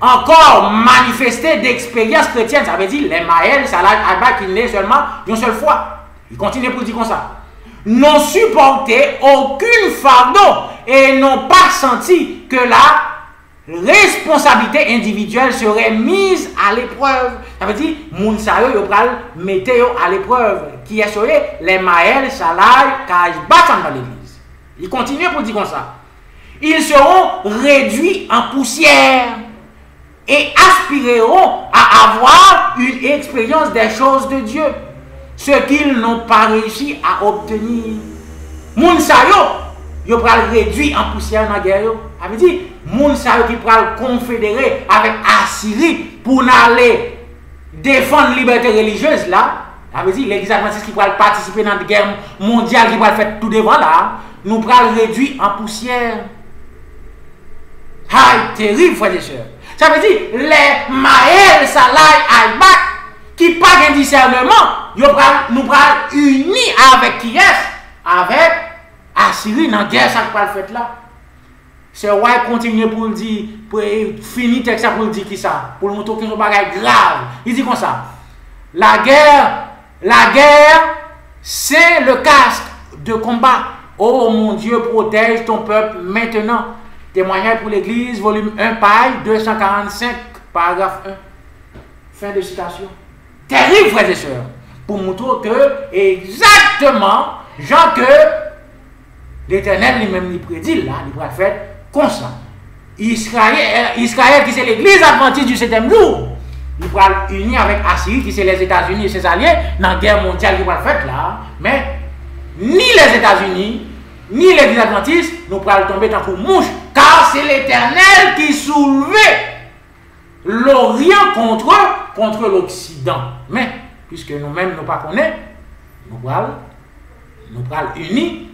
Speaker 2: encore manifesté d'expérience chrétienne, ça veut dire les Maël, Salah, Alba qui naît seulement une seule fois. Il continue pour dire comme ça. N'ont supporté aucune fardeau et n'ont pas senti que la responsabilité individuelle serait mise à l'épreuve. Ça veut dire, Mounsayo, yo pral mette à l'épreuve. Qui est les Maël, Salah, Kajbat dans l'église. Il continue pour dire comme ça. Ils seront réduits en poussière et aspireront à avoir une expérience des choses de Dieu, ce qu'ils n'ont pas réussi à obtenir. Mounsayo, yo pral réduit en poussière dans la guerre. Ça veut dire, Mounsayo qui pral confédérer avec Assyrie pour aller défendre la liberté religieuse là. Ça veut dire, l'église adventiste qui pral participer dans la guerre mondiale qui pral faire tout devant là, nous pral réduit en poussière. Aïe, terrible, frères et sœurs. Ça veut dire, les Maël, Salah, Alba, qui pas de discernement, nous pral unis avec qui est? Avec Assyrie dans la guerre ça va fait là. C'est roi continue pour le dire, pour finir texte pour le dire qui ça, pour le montrer que c'est un bagage grave. Il dit comme ça. La guerre, c'est le casque de combat. Oh mon Dieu, protège ton peuple maintenant. Témoignage pour l'Église, volume 1, page 245, paragraphe 1. Fin de citation. Terrible, frères et sœurs, pour montrer que exactement, Jean que l'Éternel lui-même lui prédit là, il va faire comme ça. Israël qui c'est l'Église adventiste du 7e jour, il va unir avec Assyrie qui c'est les États-Unis et ses alliés dans la guerre mondiale qui va faire là, mais ni les États-Unis ni l'Église adventiste nous pourrons tomber dans une mouche, car c'est l'Éternel qui soulevait l'Orient contre l'Occident. Mais puisque nous-mêmes nous pas connaissons, nous pourrons unis.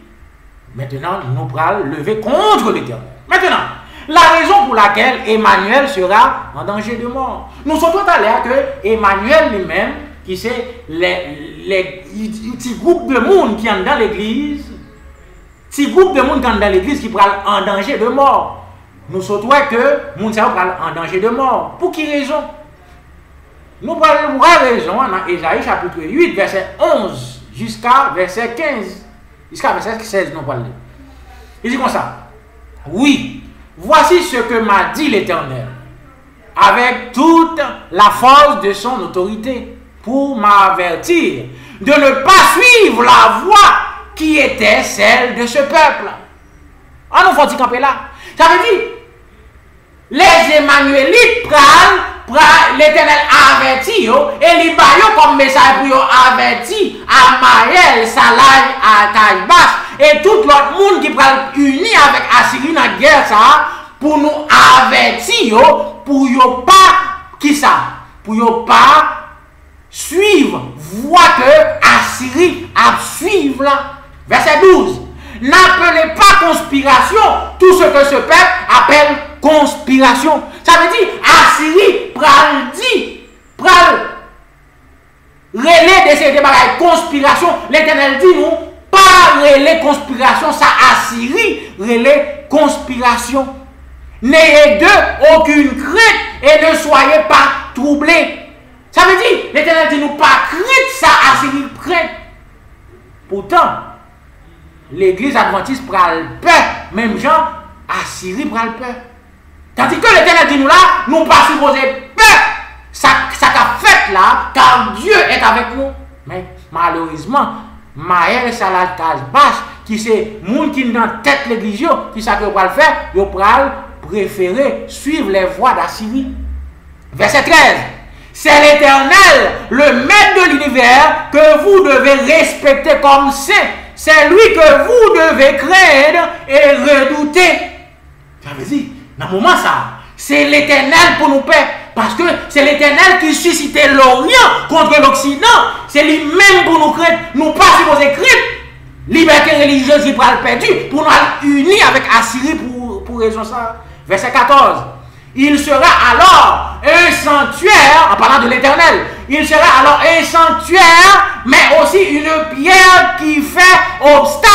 Speaker 2: Maintenant, nous pourrons lever contre l'Éternel. Maintenant, la raison pour laquelle Emmanuel sera en danger de mort. Nous sommes tout à l'heure que Emmanuel lui-même, qui c'est les petits groupes de monde qui sont dans l'église, petits groupes de monde qui sont dans l'église qui prennent en danger de mort. Nous souhaitons que les gens prennent en danger de mort. Pour qui raison? Nous prenons raison dans Ésaïe chapitre 8, verset 11 jusqu'à verset 15. Jusqu'à verset 16, nous parlons. Il dit comme ça. Oui, voici ce que m'a dit l'Éternel, avec toute la force de son autorité, pour m'avertir de ne pas suivre la voie qui était celle de ce peuple. Ah, nous faut camper là. Ça veut dire, les Emmanuélites prennent l'Éternel averti et les baillons comme message pour averti à Maël, Salai, à Taïbas et tout l'autre monde qui prend uni avec Assyrie dans la guerre ça pour nous avertir pour ne pas qui ça pour ne pas suivre voie que Assyrie a suivre là. Verset 12. N'appelez pas conspiration tout ce que ce peuple appelle conspiration. Ça veut dire Assyrie pral relais de ces débats conspiration. L'Éternel dit nous pas relais conspiration, ça Assyrie relais conspiration. N'ayez d'eux aucune crainte et ne soyez pas troublés. Ça veut dire l'Éternel dit nous pas crainte, ça Assyrie crainte. Pourtant l'Église adventiste pral peur, même gens Assyrie pral peur. Tandis que l'Éternel dit nous là, nous pas supposé peur. Ça qu'a fait là, car Dieu est avec nous. Mais malheureusement, Maël Salat Kajbash, qui c'est moun qui dans tête l'église, qui ça que pral faire, yo pral préférer suivre les voies d'Assyrie. Verset 13. C'est l'Éternel, le maître de l'univers, que vous devez respecter comme saint. C'est lui que vous devez craindre et redouter. Ça veut dire, dans le moment ça, c'est l'Éternel pour nous paix. Parce que c'est l'Éternel qui suscitait l'Orient contre l'Occident. C'est lui-même pour nous craindre. Nous pas supposés craindre. Liberté religieuse qui va le perdu pour nous unir avec Assyrie pour raison ça. Verset 14. Il sera alors un sanctuaire, en parlant de l'Éternel, il sera alors un sanctuaire, mais aussi une pierre qui fait obstacle,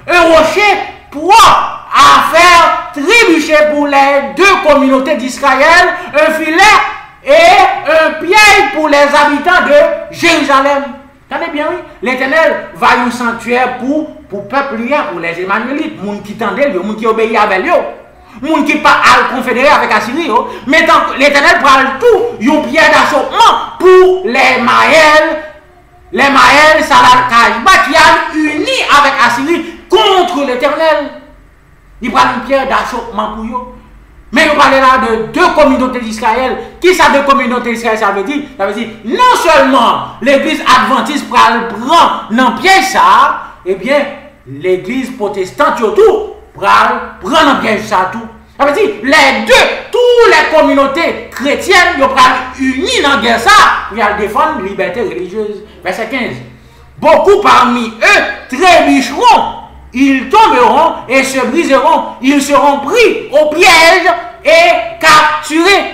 Speaker 2: un rocher propre à faire trébucher pour les deux communautés d'Israël, un filet et un piège pour les habitants de Jérusalem. Tenez bien, oui, l'Éternel va un sanctuaire pour peuple, pour les Emmanuélites, les gens qui tendent, les gens qui obéissent avec eux. Moun qui pas à confédérer avec Assyrie, mais tant que l'Éternel prend tout, une pierre d'achoppement pour les Maël, Salat Kajba qui a uni avec Assyrie contre l'Éternel. Il prend une pierre d'achoppement pour eux. Mais on parle là de deux communautés d'Israël. Qui ça deux communautés d'Israël ça veut dire? Ça veut dire non seulement l'église adventiste prend dans piège ça, eh bien l'église protestante tout prendre en piège ça tout. Ça veut dire, les deux, toutes les communautés chrétiennes, ils prennent unis dans la guerre ça, pour défendre la liberté religieuse. Verset 15. Beaucoup parmi eux trébucheront, ils tomberont et se briseront, ils seront pris au piège et capturés.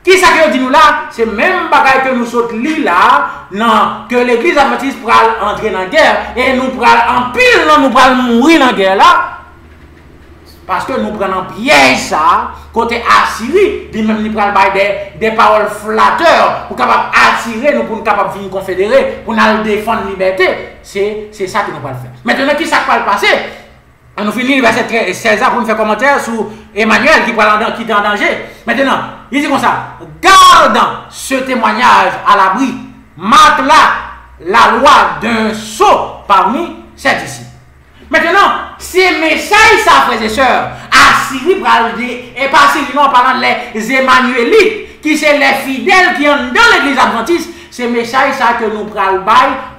Speaker 2: Qui ça que je dis nous là, c'est même bagaille que nous sautons là, non, que l'église adventiste pral entrer dans la guerre et nous pral en pile, non, nous pral mourir dans la guerre là. Parce que nous prenons piège ça, côté Assyrie, dit même nous prenons des paroles flatteurs pour capable attirer nous, pour nous capable venir confédérer, pour nous défendre la liberté. C'est ça que nous allons faire. Maintenant, qui ça va le passer? On finit le verset 16 pour nous faire commentaire sur Emmanuel qui est en danger. Maintenant, il dit comme ça: garde ce témoignage à l'abri, marque-la la loi d'un sceau parmi ces disciples. Maintenant, ces messages, ça, frères et sœurs, Assyrie, et pas Assyrie, non, parlant les Emmanuélites, qui sont les fidèles qui sont dans l'église adventiste, ces messages, ça, que nous prenons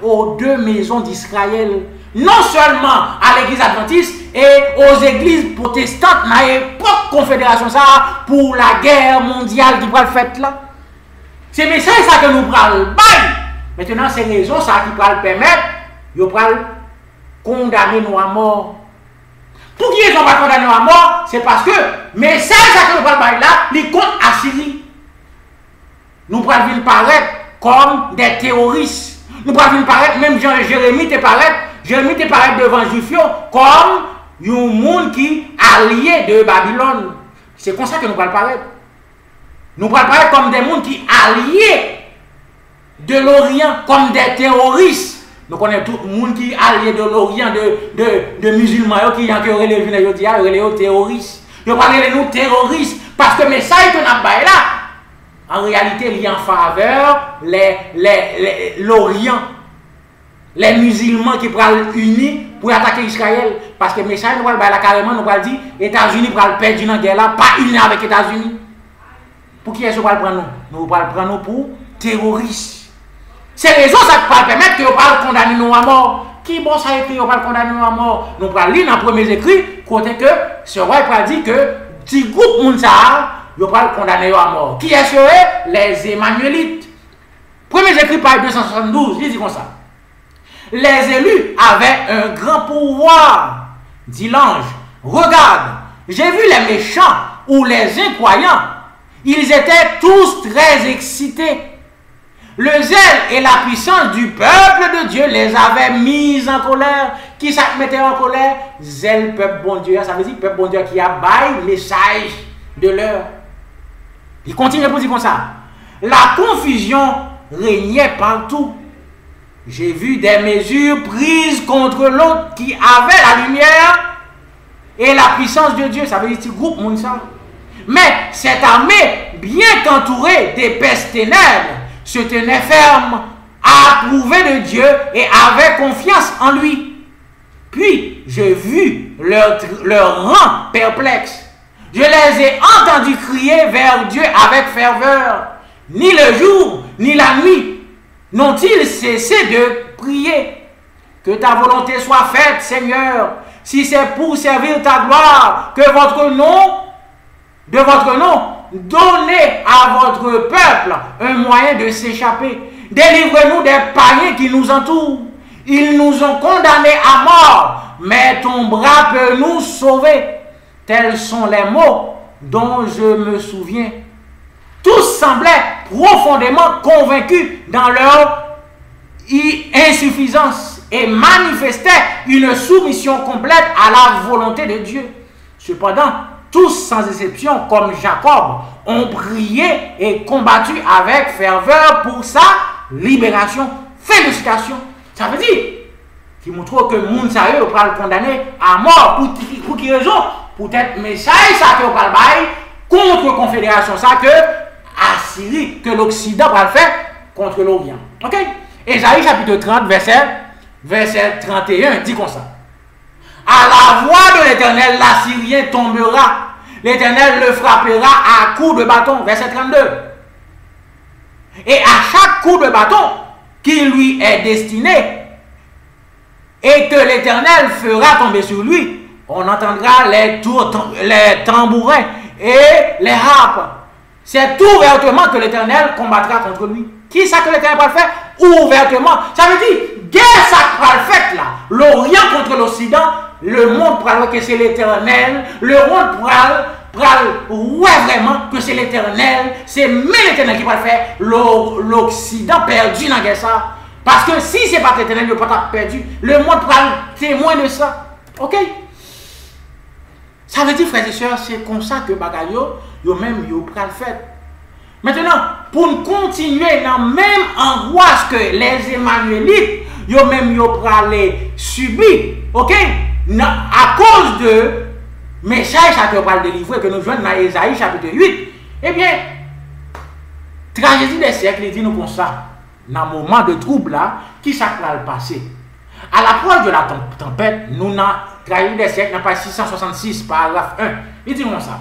Speaker 2: aux deux maisons d'Israël. Non seulement à l'église adventiste et aux églises protestantes, dans l'époque confédération, ça, pour la guerre mondiale qui va le faire là. Ces messages, ça, que nous prenons. Maintenant, ces raisons, ça, qui va le permettre, ils prenons condamner nous à mort. Pour qui ils ont pas condamné nous à mort, c'est parce que message que nous parlons là, les contre Assyrie. Nous prenons venir paraître comme des terroristes. Nous prenons venir paraître, même Jérémie te paraître devant Jufio comme un monde qui allié de Babylone. C'est comme ça que nous prenons paraître. Nous prenons paraître comme des mondes qui alliés de l'Orient, comme des terroristes. Nous connaissons tout le monde qui est allié de l'Orient, de musulmans qui ont les terroristes. Nous parlons de nous terroristes parce que le message que nous avons là, en réalité, il est en faveur l'Orient, les musulmans qui prennent unis pour attaquer Israël. Parce que le message nous là carrément, nous allons dire États-Unis prennent perdre dans la guerre là, pas unis avec les États-Unis. Pour qui est-ce qu'on va prendre nous? Nous allons prendre pour terroristes. C'est raison ça qui va permettre que vous allez condamner nous à mort. Qui bon ça écrit, vous allez condamner nous à mort? Nous allons lire dans les premiers écrits, côté que ce roi va dire que petit groupe moun ça, vous allez condamner nous à mort. Qui est-ce? Les Emmanuélites. Premiers écrits par 272, il dit comme ça. Les élus avaient un grand pouvoir, dit l'ange. Regarde, j'ai vu les méchants ou les incroyants. Ils étaient tous très excités. Le zèle et la puissance du peuple de Dieu les avait mis en colère. Qui ça mettait en colère? Zèle, peuple bon Dieu. Ça veut dire peuple bon Dieu qui a baillé message de l'heure. Il continue pour dire comme ça. La confusion régnait partout. J'ai vu des mesures prises contre l'autre qui avait la lumière et la puissance de Dieu. Ça veut dire petit groupe Mounsa. Mais cette armée, bien entourée d'épaisses ténèbres, se tenait ferme, approuvée de Dieu et avait confiance en lui. Puis, j'ai vu leur rang perplexe. Je les ai entendus crier vers Dieu avec ferveur. Ni le jour, ni la nuit n'ont-ils cessé de prier. Que ta volonté soit faite, Seigneur, si c'est pour servir ta gloire, que de votre nom, donnez à votre peuple un moyen de s'échapper. Délivrez-nous des païens qui nous entourent. Ils nous ont condamnés à mort, mais ton bras peut nous sauver. Tels sont les mots dont je me souviens. Tous semblaient profondément convaincus dans leur insuffisance et manifestaient une soumission complète à la volonté de Dieu. Cependant, tous sans exception, comme Jacob, ont prié et combattu avec ferveur pour sa libération. Félicitations. Ça veut dire qu'il montre que moun sérieux va le condamner à mort. Pour quelle raison? Peut-être message ça que va le bail contre la confédération, ça que Assyrie, que l'Occident va le faire contre l'Orient. Ok? Ésaïe chapitre 30, verset 31, dit comme ça. À la voix de l'Éternel, l'Assyrien tombera. L'Éternel le frappera à coups de bâton. Verset 32. Et à chaque coup de bâton qui lui est destiné et que l'Éternel fera tomber sur lui, on entendra les tambourins et les harpes. C'est ouvertement que l'Éternel combattra contre lui. Qui ça que l'Éternel va le faire? Ouvertement. Ça veut dire, guerre ça va le faire là. L'Orient contre l'Occident, le monde pourra que c'est l'Éternel. Le monde pourra ouais vraiment que c'est l'Éternel, c'est même l'Éternel qui va faire l'Occident perdu dans ça. Parce que si c'est pas l'Éternel, le pas perdu, le monde va témoin de ça. OK? Ça veut dire, frères et sœurs, c'est comme ça que bagayo, yo même yo pral fait. Maintenant, pour nous continuer dans la même angoisse que les Emmanuélites, yo même yo pral subir, OK? À cause de message que vous allez délivrer, que nous jouons dans Ésaïe chapitre 8, eh bien, tragédie des siècles, dit nous comme ça, dans le moment de trouble là, qui ça va le passer? À l'approche de la tempête, nous avons tragédie des siècles, dans page 666, paragraphe 1, il dit comme ça.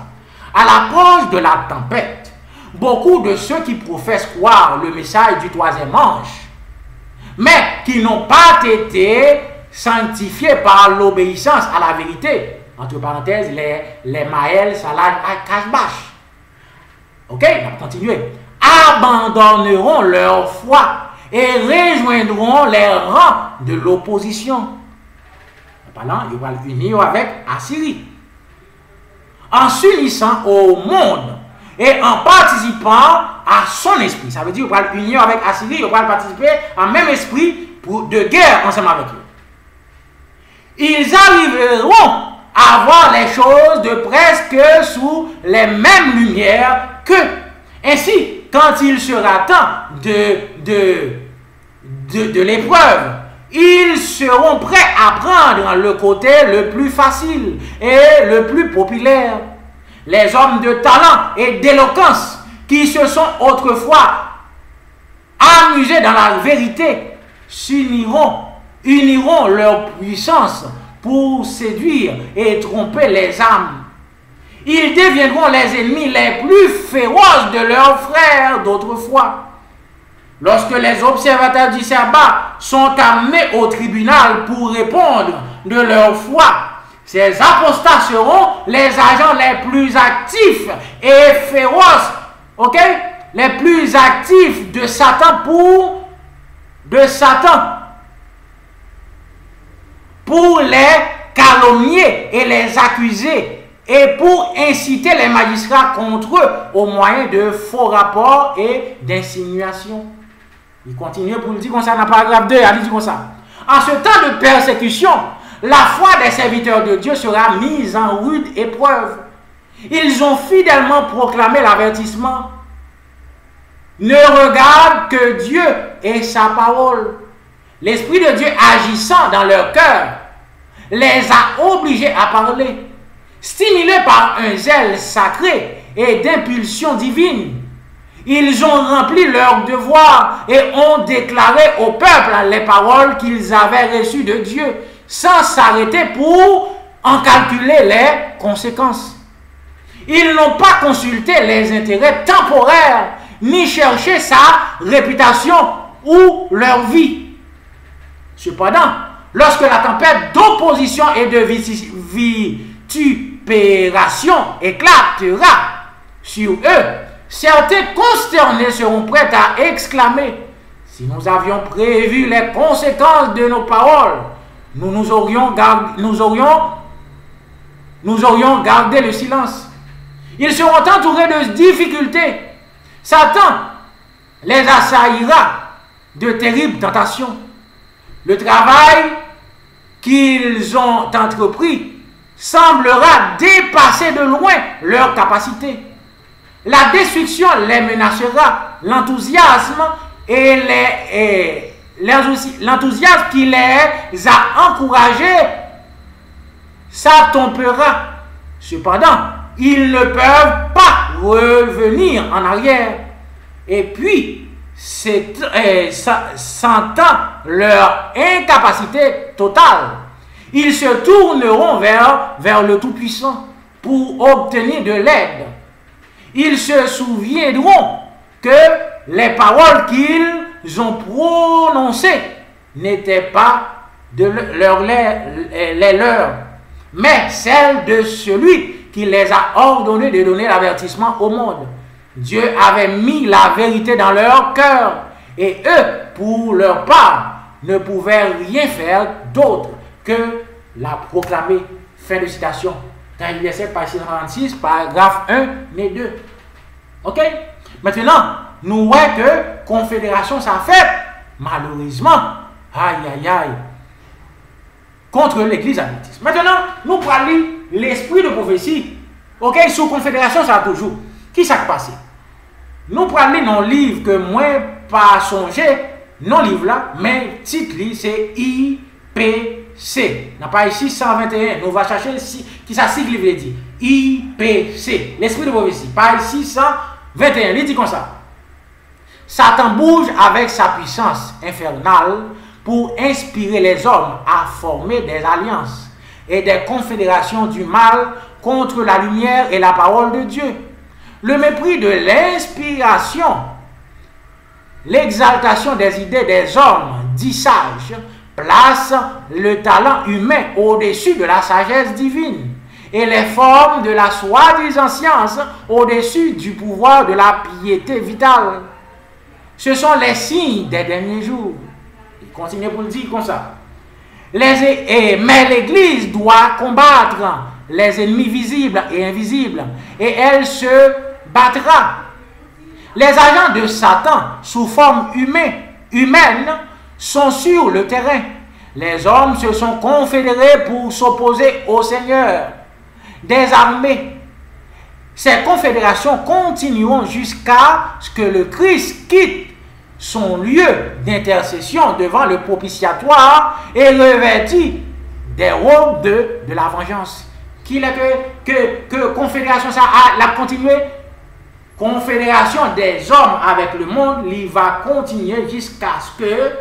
Speaker 2: À l'approche de la tempête, beaucoup de ceux qui professent croire le message du troisième ange, mais qui n'ont pas été sanctifiés par l'obéissance à la vérité, entre parenthèses, les Maël, Salad, Kashbash. OK, on va continuer. Abandonneront leur foi et rejoindront les rangs de l'opposition. En parlant, ils vont unir avec Assyrie. En s'unissant au monde et en participant à son esprit. Ça veut dire qu'ils vont unir avec Assyrie, ils vont participer à même esprit de guerre ensemble avec eux. Ils arriveront à voir les choses de presque sous les mêmes lumières qu'eux. Ainsi, quand il sera temps de l'épreuve, ils seront prêts à prendre le côté le plus facile et le plus populaire. Les hommes de talent et d'éloquence qui se sont autrefois amusés dans la vérité uniront leur puissance pour séduire et tromper les âmes. Ils deviendront les ennemis les plus féroces de leurs frères d'autrefois. Lorsque les observateurs du sabbat sont amenés au tribunal pour répondre de leur foi, ces apostats seront les agents les plus actifs et féroces, OK? Les plus actifs de Satan pour les calomnier et les accuser et pour inciter les magistrats contre eux au moyen de faux rapports et d'insinuations. Il continue pour le dire comme ça dans le paragraphe 2, il dit comme ça. En ce temps de persécution, la foi des serviteurs de Dieu sera mise en rude épreuve. Ils ont fidèlement proclamé l'avertissement. Ne regarde que Dieu et sa parole. L'Esprit de Dieu agissant dans leur cœur les a obligés à parler. Stimulés par un zèle sacré et d'impulsion divine, ils ont rempli leur devoir et ont déclaré au peuple les paroles qu'ils avaient reçues de Dieu, sans s'arrêter pour en calculer les conséquences. Ils n'ont pas consulté les intérêts temporaires, ni cherché sa réputation ou leur vie. Cependant, lorsque la tempête d'opposition et de vitupération éclatera sur eux, certains consternés seront prêts à exclamer: si nous avions prévu les conséquences de nos paroles, nous aurions gardé le silence. Ils seront entourés de difficultés. Satan les assaillira de terribles tentations. Le travail qu'ils ont entrepris semblera dépasser de loin leur capacité. La destruction les menacera. L'enthousiasme l'enthousiasme qui les a encouragés s'attompera. Cependant, ils ne peuvent pas revenir en arrière. Et puis, sentant leur incapacité totale, ils se tourneront vers le Tout-Puissant pour obtenir de l'aide. Ils se souviendront que les paroles qu'ils ont prononcées n'étaient pas les leurs, mais celles de celui qui les a ordonné de donner l'avertissement au monde. Dieu avait mis la vérité dans leur cœur et eux, pour leur part, ne pouvaient rien faire d'autre que la proclamer. Fin de citation. verset page 636, paragraphe 1 et 2. Ok? Maintenant, nous voyons que confédération ça fait, malheureusement, aïe aïe aïe, contre l'église adventiste. Maintenant, nous parlons l'esprit de prophétie. Ok? Sous confédération, ça a toujours. Qui s'est passé? Nous parlons dans le livre que moi, pas songé, non livre là, mais titre c'est IPC. N'a pas ici 121. Nous va chercher qui ça sigle veut dire. IPC. L'esprit de prophétie. Pas ici 121. Il dit comme ça. Satan bouge avec sa puissance infernale pour inspirer les hommes à former des alliances et des confédérations du mal contre la lumière et la parole de Dieu. Le mépris de l'inspiration, l'exaltation des idées des hommes dits sages place le talent humain au-dessus de la sagesse divine et les formes de la soi-disant science au-dessus du pouvoir de la piété vitale. Ce sont les signes des derniers jours. Il continue pour le dire comme ça. Mais l'Église doit combattre les ennemis visibles et invisibles, et elle se battra. Les agents de Satan, sous forme humaine, sont sur le terrain. Les hommes se sont confédérés pour s'opposer au Seigneur des armées. Ces confédérations continueront jusqu'à ce que le Christ quitte son lieu d'intercession devant le propitiatoire et revêtit des robes de la vengeance. Qu'il est que confédération ça a continué? Confédération des hommes avec le monde, il va continuer jusqu'à ce que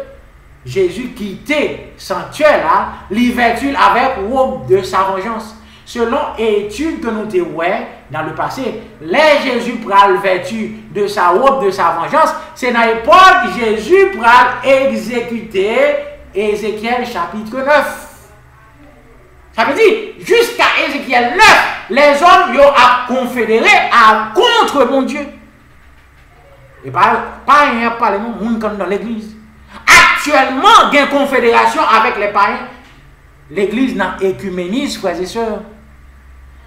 Speaker 2: Jésus quitte sanctuaire là, l'ivêtule avec robe de sa vengeance. Selon études que nous avons dans le passé, les Jésus pral vêtu de sa robe de sa vengeance, c'est dans l'époque Jésus pral exécuter Ézéchiel chapitre 9. Ça veut dire, jusqu'à Ézéchiel 9, les hommes ont confédéré contre mon Dieu. Et pas rien parler nous dans l'église. Actuellement, il y a une confédération avec les païens. L'église n'a écuménisme, frères et sœurs.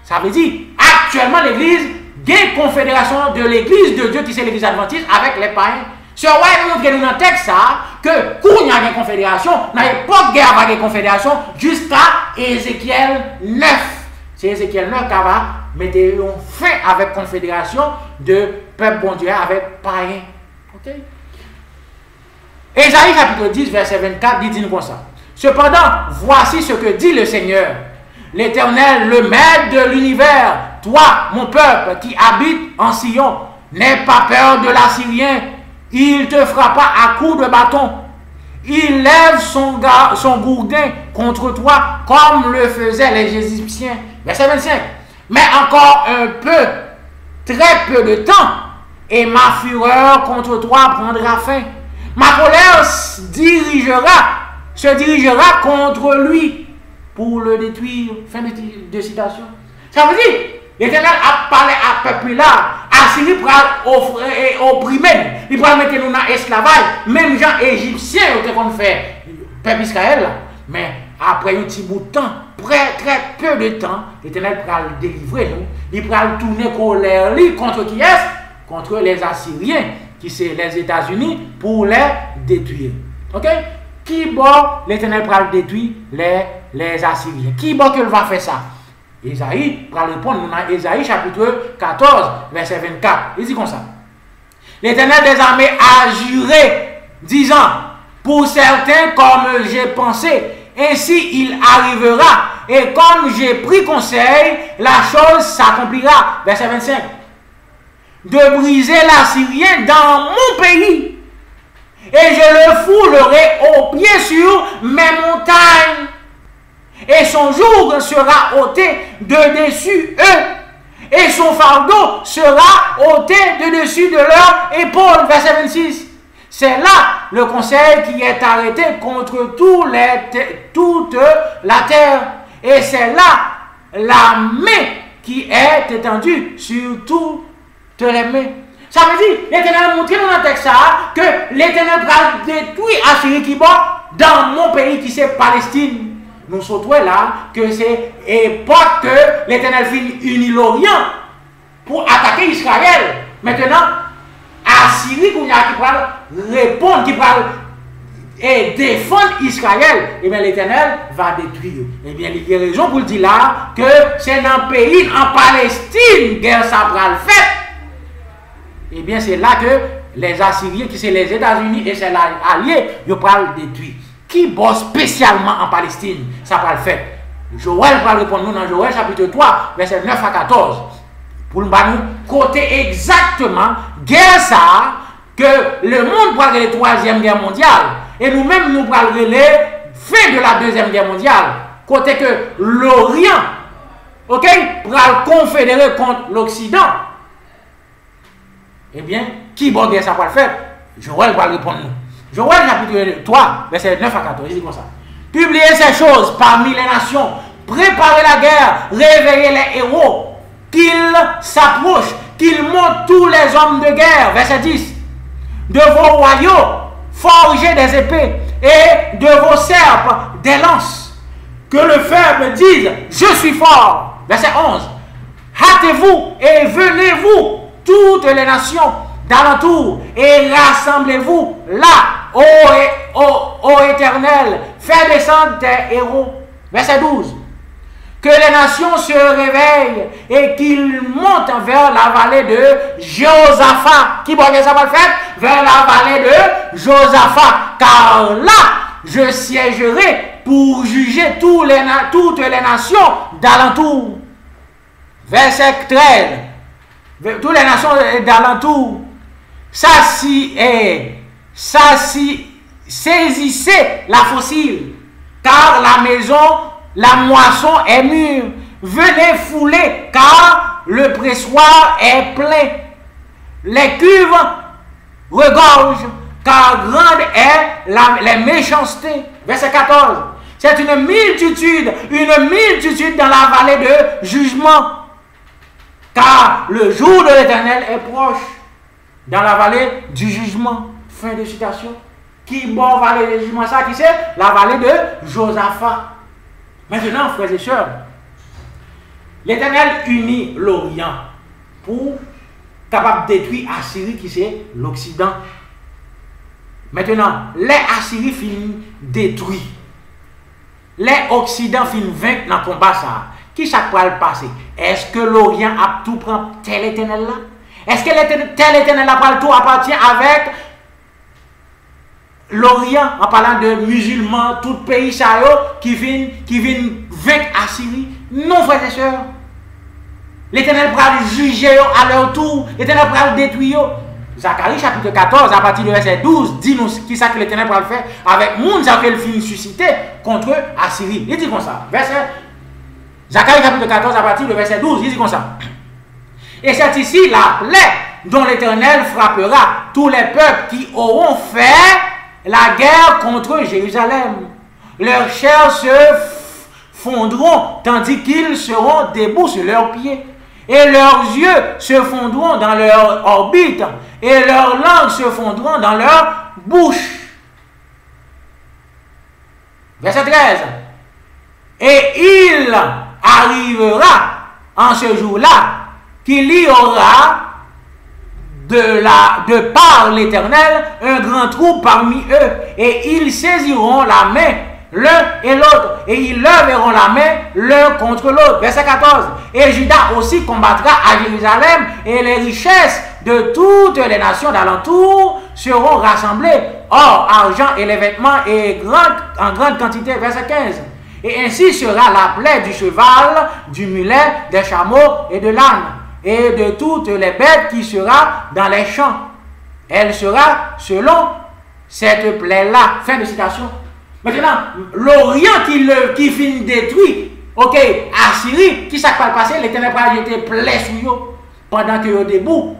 Speaker 2: Ça veut dire, actuellement, l'église, il y a une confédération de l'église de Dieu qui c'est l'église adventiste avec les païens. Ce ouais, nous dans le texte que quand il y a une confédération, il n'y a pas de guerre avec une confédération jusqu'à Ézéchiel 9. C'est Ézéchiel 9 qui va mettre fin avec la confédération de peuple bon Dieu avec païens. Ok? Ésaïe chapitre 10, verset 24 dit comme ça. Cependant, voici ce que dit le Seigneur, l'Éternel, le Maître de l'univers, toi, mon peuple qui habite en Sion, n'aie pas peur de l'Assyrien, il te frappera à coups de bâton. Il lève son gourdin contre toi comme le faisaient les Égyptiens. Verset 25. Mais encore un peu, très peu de temps, et ma fureur contre toi prendra fin. Ma colère se dirigera contre lui pour le détruire. Fin de citation. Ça veut dire, l'Éternel a parlé à ce peuple-là. Assyrie pour opprimer. Il va mettre nous dans l'esclavage. Même gens égyptiens ont fait peuple Israël. Mais après un petit bout de temps, très peu de temps, l'Éternel va le délivrer nous. Il va le tourner colère contre qui est? Contre les Assyriens, qui sont les États-Unis, pour les détruire. Ok? Qui l'Éternel va détruire les Assyriens? Qui qu'il va faire ça? Ésaïe va répondre dans Ésaïe chapitre 14, verset 24. Il dit comme ça. L'Éternel des armées a juré, disant, pour certains comme j'ai pensé, ainsi il arrivera, et comme j'ai pris conseil, la chose s'accomplira. Verset 25. De briser l'Assyrien dans mon pays, et je le foulerai aux pieds sur mes montagnes. Et son joug sera ôté de dessus eux, et son fardeau sera ôté de dessus de leur épaule. Verset 26. C'est là le conseil qui est arrêté contre toute la terre. Et c'est là la main qui est étendue sur toutes les mains. Ça veut dire, l'Éternel a montré dans le texte que l'Éternel va détruire Assyrie qui bat dans mon pays qui c'est Palestine. nous sommes là que c'est pas que l'Éternel finit unit l'Orient pour attaquer Israël. Maintenant, Assyrie qui va répondre, qui va défendre Israël, et bien l'Éternel va détruire. Et bien il y a raison pour dire là que c'est dans le pays, en Palestine, guerre ça va le fait. Et bien c'est là que les Assyriens, qui sont les États-Unis et c'est l'allié, ils vont détruire. Qui bosse spécialement en Palestine, ça va le faire. Joël va répondre nous dans Joël chapitre 3, verset 9 à 14. Pour nous côté exactement, guerre ça, que le monde va aller la troisième guerre mondiale. Et nous-mêmes, nous parlons de fin de la deuxième guerre mondiale. Côté que l'Orient, ok, va confédérer contre l'Occident. Eh bien, qui va guerre ça va le faire? Joël va répondre nous. Joël chapitre 3, verset 9 à 14, il dit comme ça. Publiez ces choses parmi les nations, préparez la guerre, réveillez les héros, qu'ils s'approchent, qu'ils montent tous les hommes de guerre. Verset 10. De vos royaumes, forgez des épées, et de vos serpes des lances. Que le faible dise, je suis fort. Verset 11. Hâtez-vous et venez-vous, toutes les nations d'alentour, et rassemblez-vous là, ô Éternel, fais descendre tes héros. Verset 12. Que les nations se réveillent et qu'ils montent vers la vallée de Josaphat. Qui va ça va le faire? Vers la vallée de Josaphat. Car là, je siégerai pour juger toutes les nations d'alentour. Verset 13. Toutes les nations d'alentour. Saisissez la fossile, car la moisson est mûre. Venez fouler, car le pressoir est plein. Les cuves regorgent, car grande est la méchanceté. Verset 14. C'est une multitude dans la vallée de jugement, car le jour de l'Éternel est proche. Dans la vallée du jugement. Fin de citation. Qui bon vallée du jugement ça? Qui c'est? La vallée de Josaphat. Maintenant, frères et sœurs, l'Éternel unit l'Orient pour capable de détruire Assyrie qui c'est l'Occident. Maintenant, les Assyrie finissent détruits. Les Occidents finissent vaincre dans le combat ça. Qui ça va le passer? Est-ce que l'Orient a tout prendre tel Éternel là? Est-ce que tel Éternel là pas tout appartient avec l'Orient, en parlant de musulmans, tout pays qui viennent vaincre Assyrie? Non, frères et sœurs. L'Éternel va juger à leur tour. L'Éternel va détruire. Zacharie chapitre 14, à partir du verset 12, dit-nous qui ça que l'Éternel va faire avec le monde qu'il finit susciter contre Assyrie. Il dit comme ça. Zacharie chapitre 14, à partir du verset 12, il dit comme ça. Et c'est ici la plaie dont l'Éternel frappera tous les peuples qui auront fait la guerre contre Jérusalem. Leurs chairs se fondront tandis qu'ils seront debout sur leurs pieds. Et leurs yeux se fondront dans leur orbite. Et leurs langues se fondront dans leur bouche. Verset 13. Et il arrivera en ce jour-là qu'il y aura de par l'Éternel un grand trou parmi eux, et ils saisiront la main l'un et l'autre, et ils leveront la main l'un contre l'autre. Verset 14. Et Juda aussi combattra à Jérusalem, et les richesses de toutes les nations d'alentour seront rassemblées, or, argent et les vêtements en grande quantité. Verset 15. Et ainsi sera la plaie du cheval, du mulet, des chameaux et de l'âne, et de toutes les bêtes qui sera dans les champs. Elle sera selon cette plaie-là. Fin de citation. Maintenant, l'Orient qui finit détruit, ok, Assyrie, qui s'est passé, l'Éternel va jeter plaie sur eux pendant que vous debout.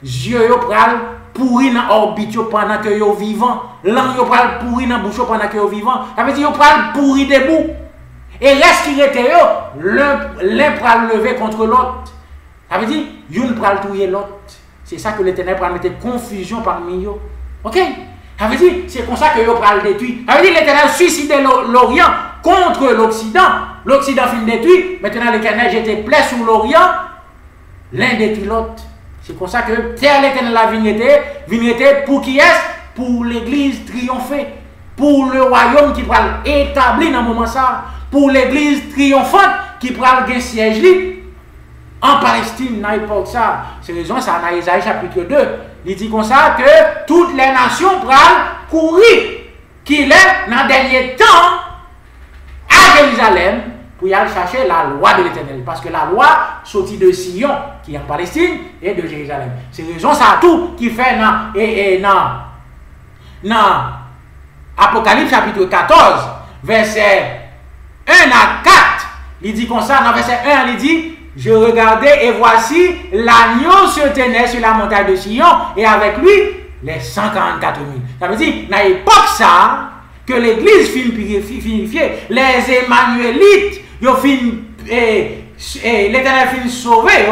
Speaker 2: Yeux pral pourri dans orbite pendant que vous vivant. Langue pral pourri dans bouche pendant que vous vivant. Ça veut dire que pral pourri debout. Et reste qui était l'un pral lever contre l'autre. Ça veut dire, une pral touyer l'autre. C'est ça que l'Éternel pral mettre confusion parmi eux. Ok? Ça veut dire, c'est comme ça que vous pral détruire. Ça veut dire, l'Éternel suscite l'Orient
Speaker 3: contre l'Occident. L'Occident fin détruit. Maintenant, l'Éternel jetait plaie sur l'Orient. L'un détruit l'autre. C'est comme ça que terre l'Éternel la vignette pour qui est? Pour l'Église triompher. Pour le royaume qui va établir dans le moment ça. Pour l'Église triomphante qui va gagner siège en Palestine dans l'époque ça. C'est raison ça dans Isaïe chapitre 2. Il dit comme ça que toutes les nations vont courir qu'il est dans le dernier temps à Jérusalem pour y aller chercher la loi de l'Éternel. Parce que la loi sortit de Sion, qui est en Palestine, et de Jérusalem. C'est raison ça tout qui fait dans Apocalypse chapitre 14, verset 1 à 4. Il dit comme ça, dans verset 1, il dit: je regardais et voici l'agneau se tenait sur la montagne de Sion et avec lui les 144 000. Ça veut dire, dans l'époque ça, que l'église fin purifiée, les Emmanuélites, l'Éternel fin sauvé,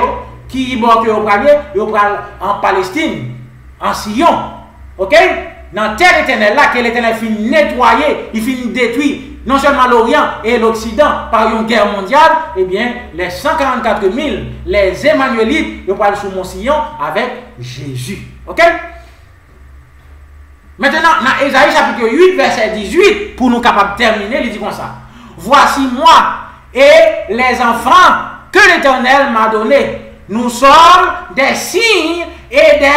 Speaker 3: qui pral en Palestine, en Sion. Ok? Dans la terre éternelle là, que l'Éternel fin nettoyer, il fin détruire non seulement l'Orient et l'Occident par une guerre mondiale, eh bien, les 144 000, les Emmanuélites, ils parlent sous mon sillon avec Jésus. Ok? Maintenant, dans Ésaïe chapitre 8, verset 18, pour nous capables de terminer, il dit comme ça: voici moi et les enfants que l'Éternel m'a donnés. Nous sommes des signes et des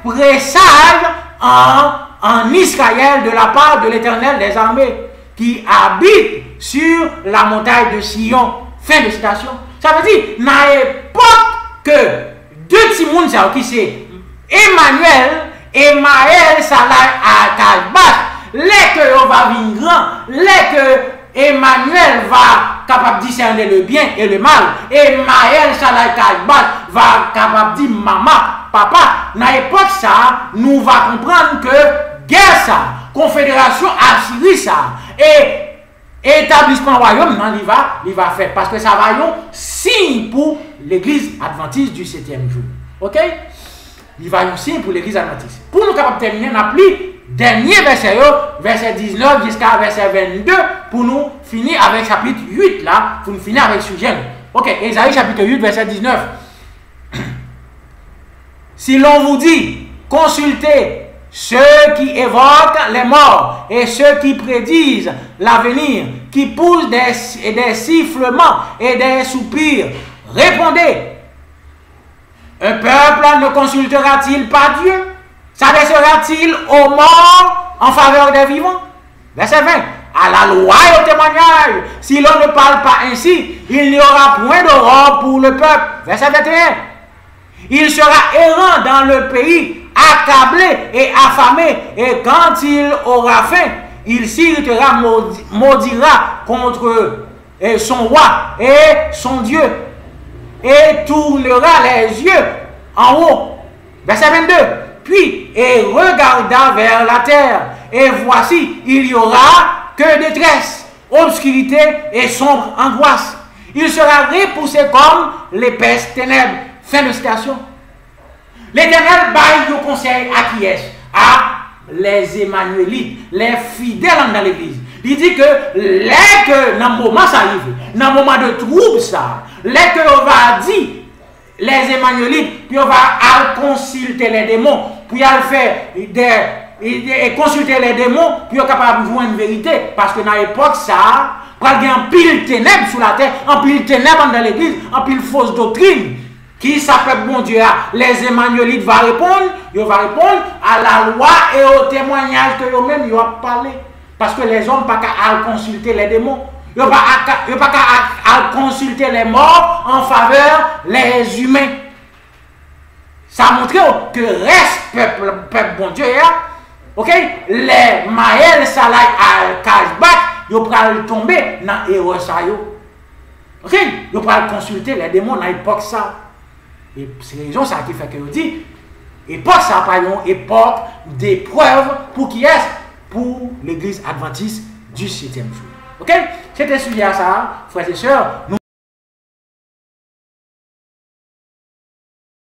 Speaker 3: présages en Israël de la part de l'Éternel des armées, qui habite sur la montagne de Sion. Fin de citation. Ça veut dire, dans l'époque que deux petits mouns qui c'est Emmanuel et Maël Salai à Kalbat, les que on va venir grand, les que Emmanuel va capable de discerner le bien et le mal, et Maël Salai Kalbat va capable de dire maman, papa. Dans l'époque ça, nous va comprendre que guerre ça, confédération Assyrie ça, et établissement royaume, non, il va faire. Parce que ça va être un signe pour l'église adventiste du 7e jour. Ok? Il va être un signe pour l'église adventiste. Pour nous capables de terminer, on a pris dernier verset, verset 19 jusqu'à verset 22, pour nous finir avec chapitre 8 là, pour nous finir avec le sujet. Ok, Ésaïe chapitre 8, verset 19. Si l'on vous dit, consultez ceux qui évoquent les morts et ceux qui prédisent l'avenir, qui poussent des sifflements et des soupirs, répondez. Un peuple ne consultera-t-il pas Dieu? S'adressera-t-il aux morts en faveur des vivants? Verset 20. À la loi et au témoignage, si l'on ne parle pas ainsi, il n'y aura point d'aurore pour le peuple. Verset 21. Il sera errant dans le pays, accablé et affamé, et quand il aura faim, il s'irritera, maudira contre son roi et son Dieu, et tournera les yeux en haut. Verset 22. Puis, et regarda vers la terre, et voici, il y aura que détresse, obscurité et sombre angoisse. Il sera repoussé comme l'épaisse ténèbres. Fin de citation. L'Éternel baille le conseil à qui est? À les Emmanuélites, les fidèles dans l'église. Il dit que les que dans le moment ça arrive, dans le moment de trouble ça, les que on va dire les Emmanuélites, puis on va consulter les démons, puis on faire et consulter les démons, puis on est capable de voir une vérité. Parce que dans l'époque ça, il y a un pile ténèbres sur la terre, un pile ténèbres dans l'église, un pile fausse doctrine. Qui s'appelle bon Dieu? Les Emmanuélites vont répondre à la loi et au témoignage que eux-mêmes ils ont parlé. Parce que les hommes n'ont pas qu'à consulter les démons. Ils n'ont pas qu'à consulter les morts en faveur des humains. Ça montre que reste peuple bon Dieu. Ok? Les Maël Salai à Kajbat, ils vont tomber dans l'erreur. Ok? Ils vont consulter les démons dans l'époque ça. Et c'est la raison ça qui fait que je dis, époque ça pas une époque d'épreuve pour qui est? Pour l'église adventiste du 7e jour. Ok? C'était sujet à ça, frères et sœurs.